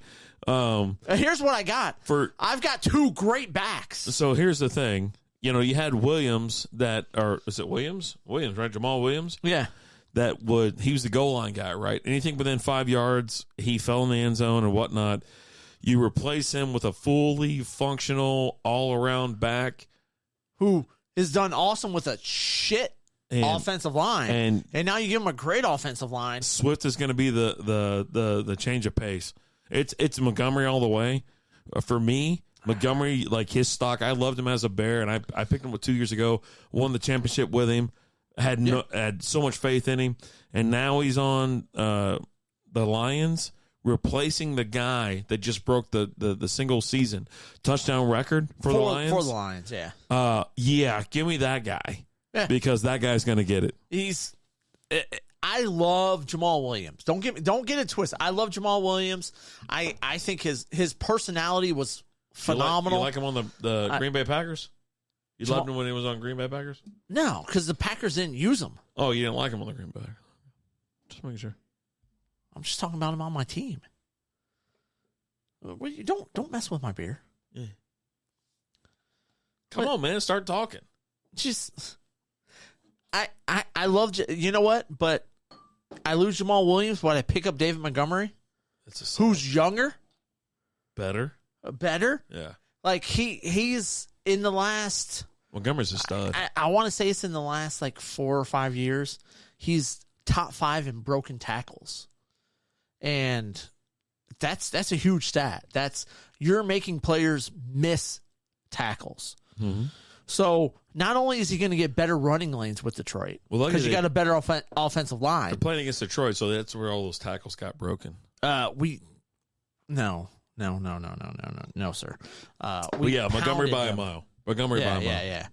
[SPEAKER 4] Here's what I got. I've got two great backs.
[SPEAKER 3] So here's the thing. You know, you had Williams is it Williams? Williams, right? Jamal Williams?
[SPEAKER 4] Yeah.
[SPEAKER 3] He was the goal line guy, right? Anything within 5 yards, he fell in the end zone and whatnot. You replace him with a fully functional, all-around back.
[SPEAKER 4] Who has done awesome with a shit offensive line. And now you give him a great offensive line.
[SPEAKER 3] Swift is going to be the change of pace. It's Montgomery all the way. For me, Montgomery, like his stock, I loved him as a Bear, and I picked him 2 years ago, won the championship with him, had so much faith in him, and now he's on the Lions, replacing the guy that just broke the single season touchdown record for the Lions.
[SPEAKER 4] For the Lions, yeah.
[SPEAKER 3] Yeah, give me that guy. Yeah. Because that guy's going to get it.
[SPEAKER 4] I love Jamal Williams. Don't get it twisted. I love Jamal Williams. I think his personality was phenomenal.
[SPEAKER 3] You like him on the Green Bay Packers? You loved him when he was on Green Bay Packers?
[SPEAKER 4] No, because the Packers didn't use him.
[SPEAKER 3] Oh, you didn't like him on the Green Bay Packers? Just making sure.
[SPEAKER 4] I'm just talking about him on my team. Don't mess with my beer.
[SPEAKER 3] Yeah. Come on, man. Start talking.
[SPEAKER 4] Just... I love, you know what? But I lose Jamal Williams, but I pick up David Montgomery, who's younger,
[SPEAKER 3] better.
[SPEAKER 4] Yeah, like he's in the last.
[SPEAKER 3] Montgomery's a stud.
[SPEAKER 4] I want to say it's in the last like 4 or 5 years. He's top 5 in broken tackles, and that's a huge stat. You're making players miss tackles. Mm-hmm. So not only is he going to get better running lanes with Detroit, because you got a better offensive line.
[SPEAKER 3] They're playing against Detroit, so that's where all those tackles got broken.
[SPEAKER 4] No, sir.
[SPEAKER 3] Montgomery by a mile. Montgomery by a mile.
[SPEAKER 4] Yeah.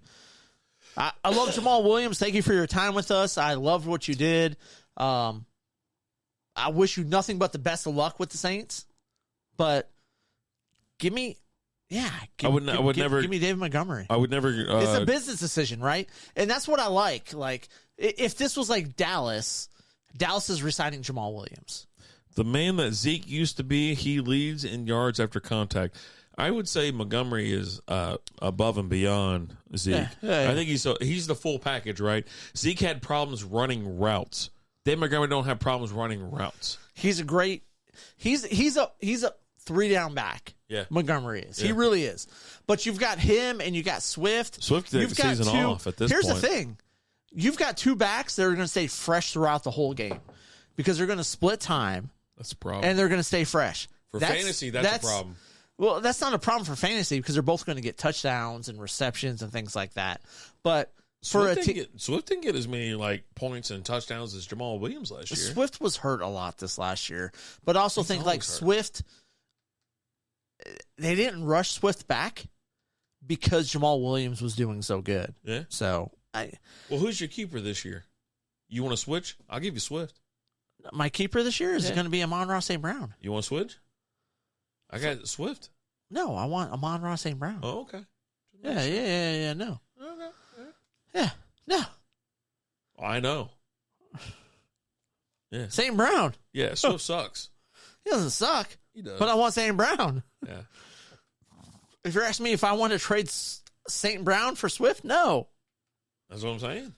[SPEAKER 4] I love Jamal Williams. Thank you for your time with us. I loved what you did. I wish you nothing but the best of luck with the Saints. But give me. Yeah, give me David Montgomery.
[SPEAKER 3] I would never.
[SPEAKER 4] It's a business decision, right? And that's what I like. Like, if this was like Dallas is resigning Jamal Williams.
[SPEAKER 3] The man that Zeke used to be, he leads in yards after contact. I would say Montgomery is above and beyond Zeke. Yeah. I think he's the full package, right? Zeke had problems running routes. David Montgomery don't have problems running routes.
[SPEAKER 4] He's a 3-down back.
[SPEAKER 3] Yeah.
[SPEAKER 4] Montgomery is. Yeah. He really is. But you've got him and you got Swift.
[SPEAKER 3] Swift takes the season off at this
[SPEAKER 4] point.
[SPEAKER 3] Here's
[SPEAKER 4] the thing. You've got 2 backs that are going to stay fresh throughout the whole game because they're going to split time.
[SPEAKER 3] That's a problem.
[SPEAKER 4] And they're going to stay fresh.
[SPEAKER 3] For fantasy, that's a problem.
[SPEAKER 4] Well, that's not a problem for fantasy because they're both going to get touchdowns and receptions and things like that. But
[SPEAKER 3] Swift didn't get as many like points and touchdowns as Jamal Williams last year.
[SPEAKER 4] Swift was hurt a lot this last year. But also think like Swift... They didn't rush Swift back because Jamal Williams was doing so good.
[SPEAKER 3] Yeah.
[SPEAKER 4] So
[SPEAKER 3] well, who's your keeper this year? You want to switch? I'll give you Swift.
[SPEAKER 4] My keeper this year is going to be Amon-Ra St. Brown.
[SPEAKER 3] You want to switch? I got Swift.
[SPEAKER 4] No, I want Amon-Ra St. Brown.
[SPEAKER 3] Oh, okay.
[SPEAKER 4] Yeah. No.
[SPEAKER 3] Okay.
[SPEAKER 4] Yeah. No.
[SPEAKER 3] I know. Yeah.
[SPEAKER 4] St. Brown.
[SPEAKER 3] Yeah. Swift sucks.
[SPEAKER 4] He doesn't suck.
[SPEAKER 3] He does.
[SPEAKER 4] But I want St. Brown.
[SPEAKER 3] Yeah.
[SPEAKER 4] If you're asking me if I want to trade St. Brown for Swift, no.
[SPEAKER 3] That's what I'm saying.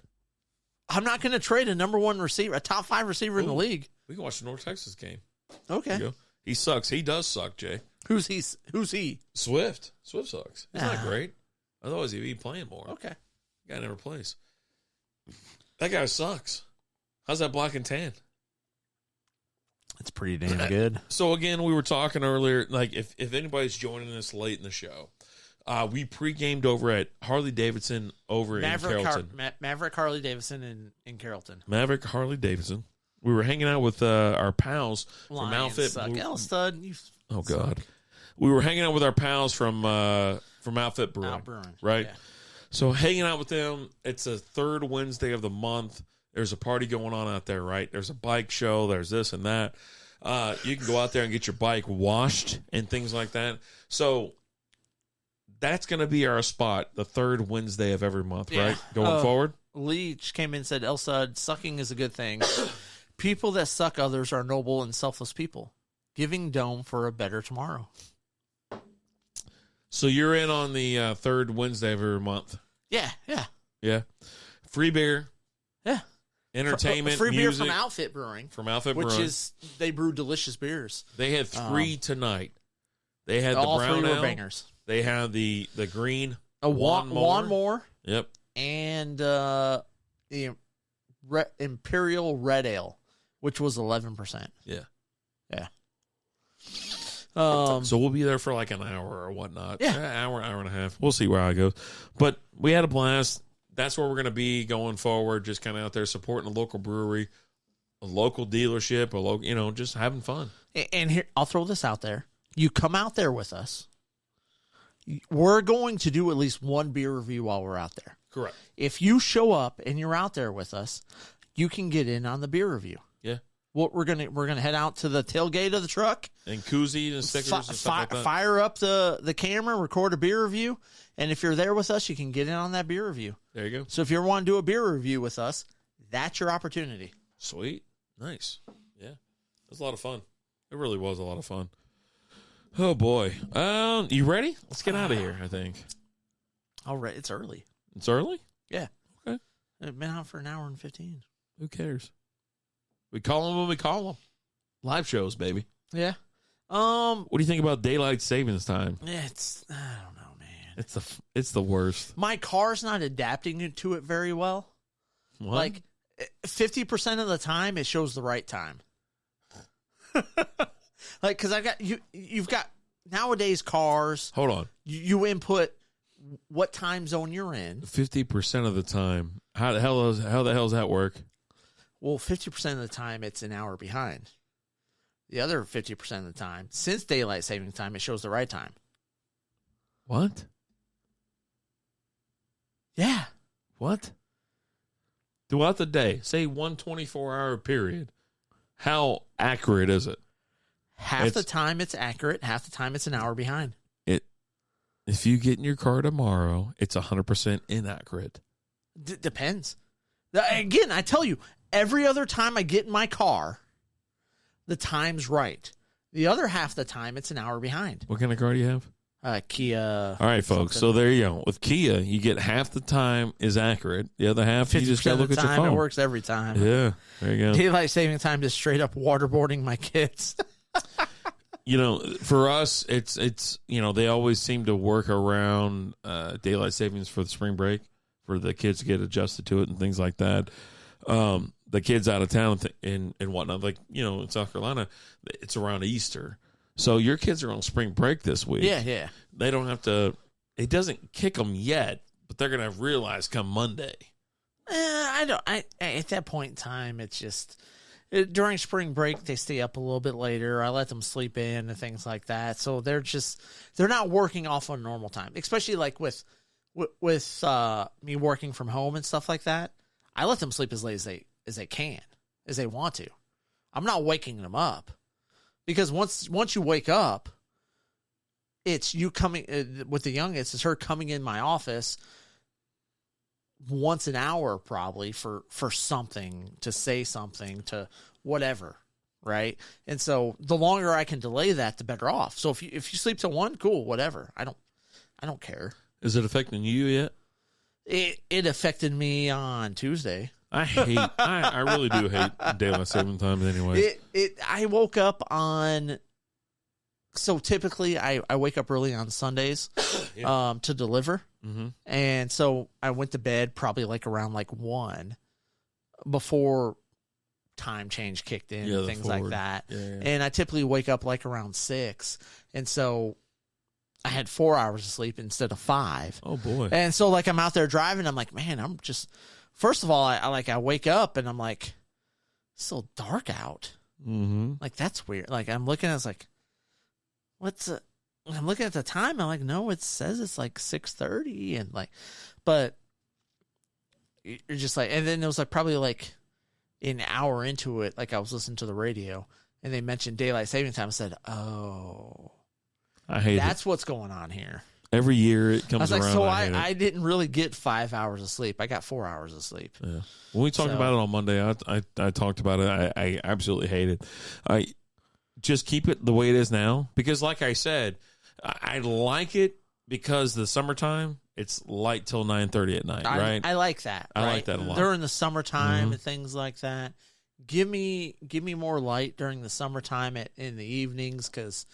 [SPEAKER 4] I'm not going to trade a number 1 receiver, a top 5 receiver in the league.
[SPEAKER 3] We can watch the North Texas game.
[SPEAKER 4] Okay.
[SPEAKER 3] There you go. He sucks. He does suck, Jay.
[SPEAKER 4] Who's he?
[SPEAKER 3] Swift. Swift sucks. He's not great. Otherwise, he'd be playing more.
[SPEAKER 4] Okay.
[SPEAKER 3] Guy never plays. That guy sucks. How's that black and tan?
[SPEAKER 4] It's pretty damn good.
[SPEAKER 3] So, again, we were talking earlier, like, if anybody's joining us late in the show, we pre-gamed over at Harley-Davidson in Carrollton.
[SPEAKER 4] Maverick Harley-Davidson in Carrollton.
[SPEAKER 3] Maverick Harley-Davidson. We were hanging out with our pals from Outfit.
[SPEAKER 4] Stud.
[SPEAKER 3] Oh, God. We were hanging out with our pals from Outfit Brewing. Right?
[SPEAKER 4] Yeah.
[SPEAKER 3] So, hanging out with them, it's the third Wednesday of the month. There's a party going on out there, right? There's a bike show. There's this and that. You can go out there and get your bike washed and things like that. So that's going to be our spot, the third Wednesday of every month, right? Going forward.
[SPEAKER 4] Leach came in and said, Elsa, sucking is a good thing. People that suck others are noble and selfless people. Giving dome for a better tomorrow.
[SPEAKER 3] So you're in on the third Wednesday of every month.
[SPEAKER 4] Yeah.
[SPEAKER 3] Free beer.
[SPEAKER 4] Yeah.
[SPEAKER 3] Entertainment,
[SPEAKER 4] free beer
[SPEAKER 3] music.
[SPEAKER 4] from Outfit Brewing.
[SPEAKER 3] Which
[SPEAKER 4] is, they brew delicious beers.
[SPEAKER 3] They had 3 tonight. They had
[SPEAKER 4] all
[SPEAKER 3] the brown
[SPEAKER 4] 3 were
[SPEAKER 3] ale.
[SPEAKER 4] bangers.
[SPEAKER 3] They had the green.
[SPEAKER 4] One more.
[SPEAKER 3] Yep.
[SPEAKER 4] And the Imperial Red Ale, which was 11%.
[SPEAKER 3] Yeah.
[SPEAKER 4] So
[SPEAKER 3] we'll be there for like an hour or whatnot. Yeah. Hour and a half. We'll see where I go. But we had a blast. That's where we're going to be going forward, just kind of out there supporting a local brewery, a local dealership, a local, just having fun.
[SPEAKER 4] And here, I'll throw this out there. You come out there with us. We're going to do at least one beer review while we're out there.
[SPEAKER 3] Correct.
[SPEAKER 4] If you show up and you're out there with us, you can get in on the beer review.
[SPEAKER 3] Yeah.
[SPEAKER 4] Well, we're gonna head out to the tailgate of the truck
[SPEAKER 3] and koozies and stickers and stuff like that.
[SPEAKER 4] Fire up the camera, record a beer review, and if you're there with us, you can get in on that beer review.
[SPEAKER 3] There you go.
[SPEAKER 4] So if you want to do a beer review with us, that's your opportunity.
[SPEAKER 3] Sweet, nice, yeah, it was a lot of fun. It really was a lot of fun. Oh boy, you ready? Let's get out of here. I think.
[SPEAKER 4] All right, it's early.
[SPEAKER 3] It's early.
[SPEAKER 4] Yeah.
[SPEAKER 3] Okay.
[SPEAKER 4] It's been out for an hour and 15.
[SPEAKER 3] Who cares? We call them when we call them. Live shows, baby.
[SPEAKER 4] Yeah.
[SPEAKER 3] What do you think about daylight savings time?
[SPEAKER 4] I don't know, man.
[SPEAKER 3] It's the worst.
[SPEAKER 4] My car's not adapting to it very well.
[SPEAKER 3] What?
[SPEAKER 4] Like 50% of the time, it shows the right time. Like, because I got you've got nowadays cars.
[SPEAKER 3] Hold on.
[SPEAKER 4] You input what time zone you're in.
[SPEAKER 3] 50% of the time. How the hell does that work?
[SPEAKER 4] Well, 50% of the time, it's an hour behind. The other 50% of the time, since daylight saving time, it shows the right time.
[SPEAKER 3] What?
[SPEAKER 4] Yeah.
[SPEAKER 3] What? Throughout the day, say 1 24-hour period, how accurate is it?
[SPEAKER 4] Half the time it's accurate, half the time it's an hour behind.
[SPEAKER 3] If you get in your car tomorrow, it's 100% inaccurate.
[SPEAKER 4] Depends. Again, I tell you, every other time I get in my car, the time's right. The other half of the time, it's an hour behind.
[SPEAKER 3] What kind of car do you have?
[SPEAKER 4] Kia.
[SPEAKER 3] All right, folks. So there you go. With Kia, you get half the time is accurate. The other half, you just got to look at your phone.
[SPEAKER 4] It works every time.
[SPEAKER 3] Yeah, there you go.
[SPEAKER 4] Daylight saving time is straight up waterboarding my kids.
[SPEAKER 3] For us, it's they always seem to work around daylight savings for the spring break for the kids to get adjusted to it and things like that. The kids out of town and whatnot, like in South Carolina, it's around Easter, so your kids are on spring break this week.
[SPEAKER 4] Yeah.
[SPEAKER 3] They don't have to. It doesn't kick them yet, but they're gonna realize come Monday.
[SPEAKER 4] I don't. At that point in time, it's just. During spring break, they stay up a little bit later. I let them sleep in and things like that. So they're not working off on normal time, especially like with me working from home and stuff like that. I let them sleep as late as they can, as they want to. I'm not waking them up because once you wake up, it's you coming with the youngest. It's her coming in my office once an hour probably for something, to say something, to whatever, right? And so the longer I can delay that, the better off. So if you sleep till 1, cool, whatever. I don't care.
[SPEAKER 3] Is it affecting you yet?
[SPEAKER 4] It affected me on Tuesday.
[SPEAKER 3] I really do hate daylight saving times anyway.
[SPEAKER 4] I woke up on, so typically I wake up early on Sundays to deliver. Mm-hmm. And so I went to bed probably like around like 1 before time change kicked in and things like that. Yeah. And I typically wake up like around 6. And so I had 4 hours of sleep instead of 5.
[SPEAKER 3] Oh boy.
[SPEAKER 4] And so like I'm out there driving, I'm like, man, I'm just, first of all, I wake up and I'm like, it's so dark out.
[SPEAKER 3] Mm-hmm.
[SPEAKER 4] Like that's weird. Like I'm looking, I was like, I'm looking at the time. I'm like, no, it says it's like 6:30, and like, but you're just like, and then it was like probably like an hour into it. Like I was listening to the radio, and they mentioned daylight saving time. I said, oh,
[SPEAKER 3] I hate
[SPEAKER 4] that's what's going on here.
[SPEAKER 3] Every year it comes
[SPEAKER 4] I was like,
[SPEAKER 3] around.
[SPEAKER 4] so I didn't really get 5 hours of sleep. I got 4 hours of sleep.
[SPEAKER 3] Yeah. When we talked about it on Monday, I talked about it. I absolutely hate it. I just keep it the way it is now, because like I said, I like it because the summertime, it's light till 9:30 at night, right?
[SPEAKER 4] I like that.
[SPEAKER 3] I like that a lot.
[SPEAKER 4] During the summertime and things like that. Give me more light during the summertime in the evenings, because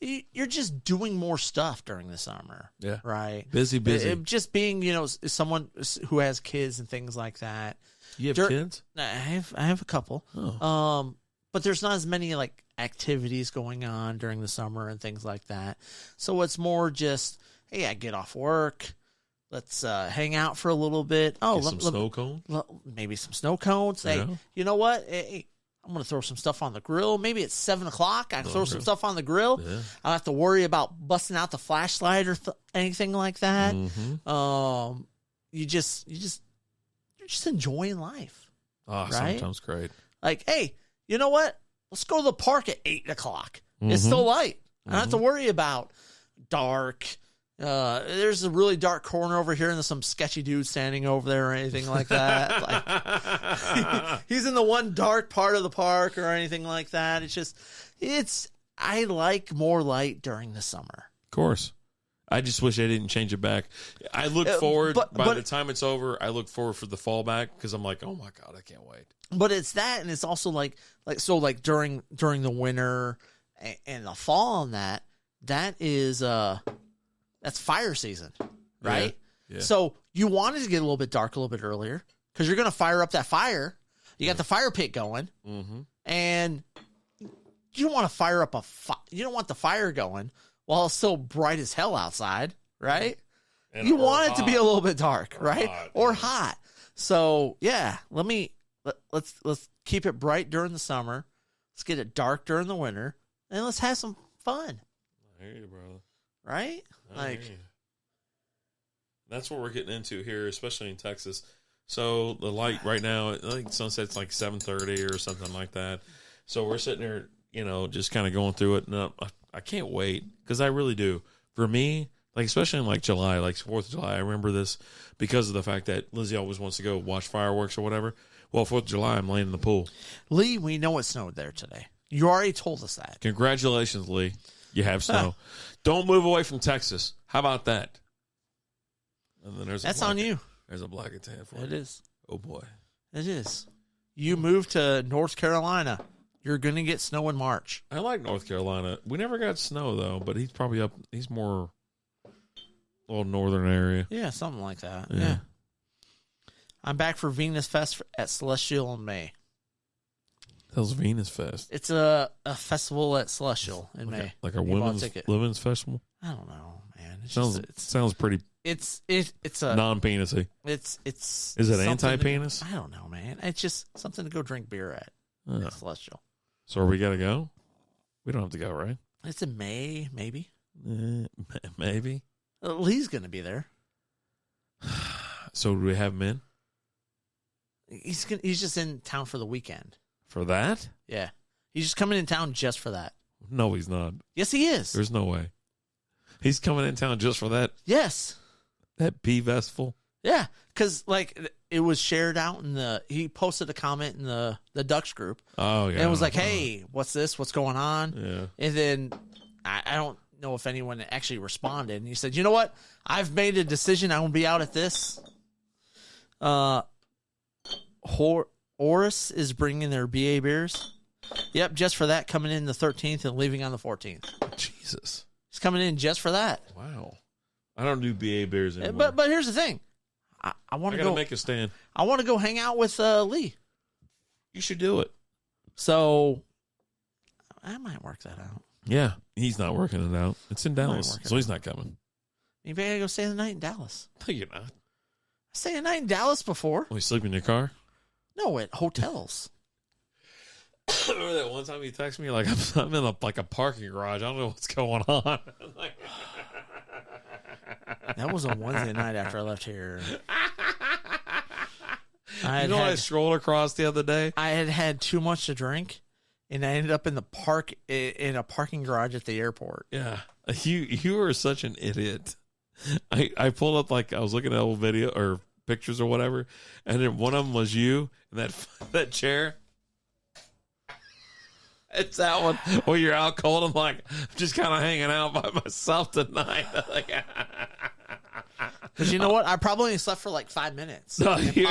[SPEAKER 4] you're just doing more stuff during the summer. Yeah. Right?
[SPEAKER 3] Busy.
[SPEAKER 4] Just being, someone who has kids and things like that.
[SPEAKER 3] You have kids?
[SPEAKER 4] I have a couple. Oh. But there's not as many like activities going on during the summer and things like that. So it's more just, hey, I get off work. Let's hang out for a little bit. Oh,
[SPEAKER 3] some snow cones?
[SPEAKER 4] Maybe some snow cones. Yeah. Hey, you know what? Hey, I'm going to throw some stuff on the grill. Maybe it's 7 o'clock. I throw some stuff on the grill. Yeah. I don't have to worry about busting out the flashlight or anything like that. Mm-hmm. You're just enjoying life.
[SPEAKER 3] Oh, right? Sometimes great.
[SPEAKER 4] Like, hey, you know what? Let's go to the park at 8 o'clock. Mm-hmm. It's still light. I don't have to worry about dark. There's a really dark corner over here, and there's some sketchy dude standing over there or anything like that. Like, he's in the one dark part of the park or anything like that. I like more light during the summer.
[SPEAKER 3] Of course. I just wish I didn't change it back. I look forward, by the time it's over, I look forward for the fallback, because I'm like, oh my God, I can't wait.
[SPEAKER 4] But it's that, and it's also like during the winter and the fall, and that is that's fire season, right? Yeah. So you wanted to get a little bit dark a little bit earlier, because you're going to fire up that fire. You got the fire pit going, and you don't want to fire up you don't want the fire going while it's still bright as hell outside, right? You want it to be a little bit dark, right? Or hot. So yeah, let's keep it bright during the summer. Let's get it dark during the winter, and let's have some fun.
[SPEAKER 3] I hear you, brother.
[SPEAKER 4] Right?
[SPEAKER 3] That's what we're getting into here, especially in Texas. So the light right now, I think sunset's like 7:30 or something like that. So we're sitting there, just kind of going through it, and I can't wait, because I really do. For me, like especially in like July, like 4th of July, I remember this because of the fact that Lizzie always wants to go watch fireworks or whatever. Well, 4th of July, I'm laying in the pool.
[SPEAKER 4] Lee, we know it snowed there today. You already told us that.
[SPEAKER 3] Congratulations, Lee. You have snow. Don't move away from Texas. How about that? And then
[SPEAKER 4] that's on you.
[SPEAKER 3] There's a black and tan for you.
[SPEAKER 4] It is.
[SPEAKER 3] Oh, boy.
[SPEAKER 4] It is. You moved to North Carolina. You're going to get snow in March.
[SPEAKER 3] I like North Carolina. We never got snow, though, but he's probably up. He's more a little northern area.
[SPEAKER 4] Yeah, something like that. Yeah. I'm back for Venus Fest at Celestial in May.
[SPEAKER 3] How's Venus Fest?
[SPEAKER 4] It's a festival at Celestial in May.
[SPEAKER 3] Like a women's festival?
[SPEAKER 4] I don't know, man.
[SPEAKER 3] Sounds pretty.
[SPEAKER 4] It's a
[SPEAKER 3] non-penisy.
[SPEAKER 4] It's
[SPEAKER 3] is it anti-penis?
[SPEAKER 4] I don't know, man. It's just something to go drink beer at Celestial.
[SPEAKER 3] So are we gotta go? We don't have to go, right?
[SPEAKER 4] It's in May, maybe.
[SPEAKER 3] Maybe.
[SPEAKER 4] Lee's gonna be there.
[SPEAKER 3] So do we have him in?
[SPEAKER 4] He's just in town for the weekend.
[SPEAKER 3] For that?
[SPEAKER 4] Yeah. He's just coming in town just for that.
[SPEAKER 3] No, he's not.
[SPEAKER 4] Yes, he is.
[SPEAKER 3] There's no way. He's coming in town just for that?
[SPEAKER 4] Yes.
[SPEAKER 3] That pee festival?
[SPEAKER 4] Yeah, because it was shared out he posted a comment in the Ducks group.
[SPEAKER 3] Oh, yeah.
[SPEAKER 4] And it was like, hey, what's this? What's going on?
[SPEAKER 3] Yeah.
[SPEAKER 4] And then I don't know if anyone actually responded. And he said, you know what? I've made a decision. I will be out at this. Oris is bringing their BA beers. Yep, just for that, coming in the 13th and leaving on the 14th.
[SPEAKER 3] Jesus.
[SPEAKER 4] He's coming in just for that.
[SPEAKER 3] Wow. I don't do BA beers anymore.
[SPEAKER 4] But here's the thing. I want to go
[SPEAKER 3] make a stand.
[SPEAKER 4] I want to go hang out with Lee.
[SPEAKER 3] You should do it.
[SPEAKER 4] So I might work that out.
[SPEAKER 3] Yeah, he's not working it out. It's in Dallas, so he's not coming.
[SPEAKER 4] Maybe I gotta go stay the night in Dallas.
[SPEAKER 3] No, you're not.
[SPEAKER 4] I stayed a night in Dallas before.
[SPEAKER 3] Will you sleep in your car?
[SPEAKER 4] No, at hotels.
[SPEAKER 3] Remember that one time you texted me like I'm in a parking garage. I don't know what's going on.
[SPEAKER 4] That was a Wednesday night after I left here.
[SPEAKER 3] I strolled across the other day.
[SPEAKER 4] I had too much to drink, and I ended up in a parking garage at the airport.
[SPEAKER 3] Yeah, you were such an idiot. I pulled up I was looking at old video or pictures or whatever, and then one of them was you in that chair. It's that one where you're out cold. I'm just kind of hanging out by myself tonight.
[SPEAKER 4] Because you know what? I probably only slept for 5 minutes.
[SPEAKER 3] No, dude.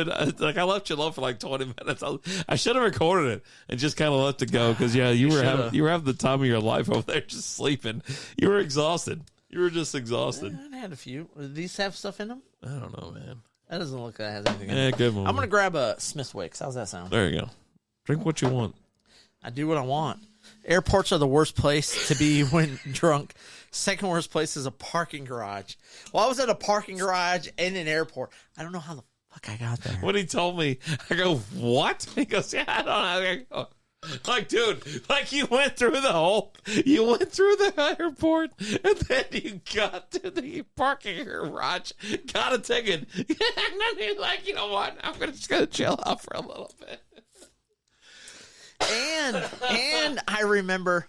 [SPEAKER 3] I left you alone for 20 minutes. I should have recorded it and just kind of let it go because you were having the time of your life over there just sleeping. You were exhausted. You were just exhausted.
[SPEAKER 4] I had a few. Do these have stuff in them?
[SPEAKER 3] I don't know, man.
[SPEAKER 4] That doesn't look like it has anything in it.
[SPEAKER 3] Yeah, good one.
[SPEAKER 4] I'm going to grab a Smithwick's. How's that sound?
[SPEAKER 3] There you go. Drink what you want.
[SPEAKER 4] I do what I want. Airports are the worst place to be when drunk. Second worst place is a parking garage. Well, I was at a parking garage in an airport. I don't know how the fuck I got there.
[SPEAKER 3] When he told me, I go, what? He goes, yeah, I don't know. I go, dude, you went through the airport, and then you got to the parking garage, got a ticket, and then you're like, you know what? I'm just going to chill out for a little bit.
[SPEAKER 4] And I remember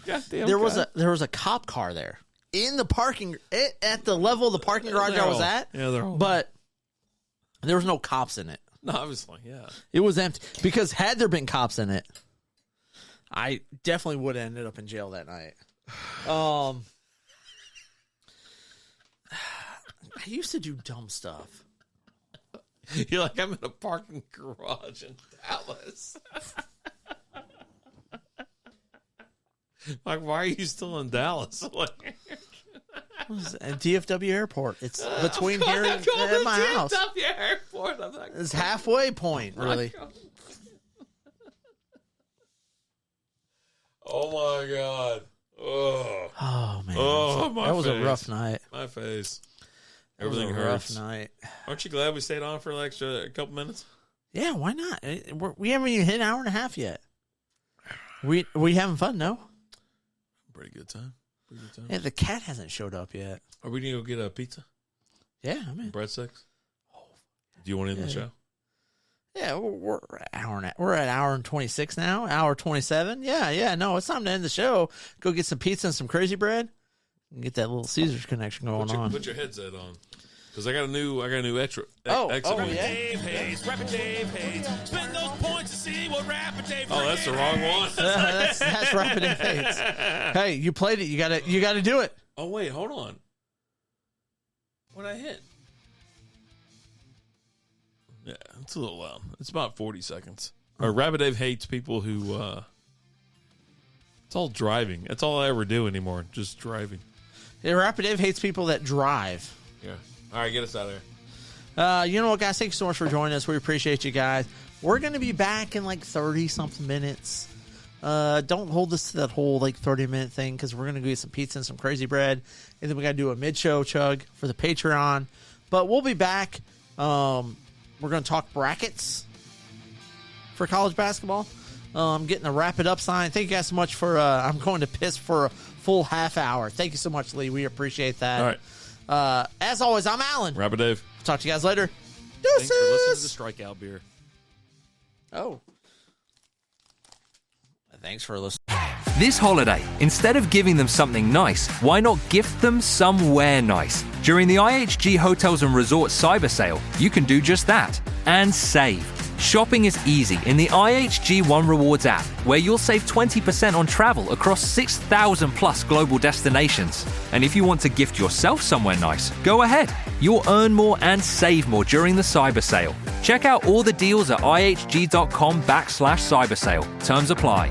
[SPEAKER 4] there was a cop car there in the parking at the level of the parking garage I was at.
[SPEAKER 3] Yeah, they're all.
[SPEAKER 4] But there was no cops in it.
[SPEAKER 3] No, obviously, yeah.
[SPEAKER 4] It was empty because had there been cops in it, I definitely would have ended up in jail that night. I used to do dumb stuff.
[SPEAKER 3] You're like, I'm in a parking garage in Dallas. Why are you still in Dallas?
[SPEAKER 4] At DFW Airport. It's between here and my house.
[SPEAKER 3] DFW Airport.
[SPEAKER 4] It's halfway point, really.
[SPEAKER 3] Oh my God.
[SPEAKER 4] Oh man.
[SPEAKER 3] Oh my.
[SPEAKER 4] That was
[SPEAKER 3] face.
[SPEAKER 4] A rough night.
[SPEAKER 3] My face.
[SPEAKER 4] Everything
[SPEAKER 3] hurts.
[SPEAKER 4] Rough night.
[SPEAKER 3] Aren't you glad we stayed on for a couple minutes?
[SPEAKER 4] Yeah, why not? We haven't even hit an hour and a half yet. We having fun, no?
[SPEAKER 3] Pretty good time.
[SPEAKER 4] Yeah, the cat hasn't showed up yet.
[SPEAKER 3] Are we gonna go get a pizza?
[SPEAKER 4] Yeah, I'm in.
[SPEAKER 3] Breadsticks. Do you want to end the show?
[SPEAKER 4] Yeah, we're at hour and 26 now. Hour 27. Yeah. No, it's time to end the show. Go get some pizza and some crazy bread. And get that little Caesars connection going on.
[SPEAKER 3] Put your headset on, because I got a new extra.
[SPEAKER 4] Exit.
[SPEAKER 3] Yeah.
[SPEAKER 8] Dave Hayes, Rapid Dave Hayes. Spend those points to see what Rapid Dave.
[SPEAKER 3] Oh, that's the wrong one.
[SPEAKER 4] That's Rapid Dave Hayes. Hey, you played it. You got to do it.
[SPEAKER 3] Oh wait, hold on. What I hit? Yeah, it's a little loud. It's about 40 seconds. Rapid Dave hates people who. It's all driving. That's all I ever do anymore. Just driving.
[SPEAKER 4] Yeah, Rapid Dave hates people that drive.
[SPEAKER 3] Yeah. All right, get us out of
[SPEAKER 4] there. You know what, guys? Thank you so much for joining us. We appreciate you guys. We're going to be back in 30-something minutes. Don't hold us to that whole 30-minute thing because we're going to go get some pizza and some crazy bread. And then we got to do a mid-show chug for the Patreon. But we'll be back. We're going to talk brackets for college basketball. I'm getting a wrap it up sign. Thank you guys so much for I'm going to piss for a full half hour. Thank you so much, Lee. We appreciate that.
[SPEAKER 3] All
[SPEAKER 4] right. As always, I'm Alan.
[SPEAKER 3] Rapid Dave.
[SPEAKER 4] Talk to you guys later. Deuces.
[SPEAKER 8] Thanks for listening to Strikeout Beer.
[SPEAKER 4] Oh. Thanks for listening.
[SPEAKER 9] This holiday, instead of giving them something nice, why not gift them somewhere nice? During the IHG Hotels and Resorts Cyber Sale, you can do just that and save. Shopping is easy in the IHG One Rewards app, where you'll save 20% on travel across 6,000 plus global destinations. And if you want to gift yourself somewhere nice, go ahead. You'll earn more and save more during the cyber sale. Check out all the deals at ihg.com/cybersale. Terms apply.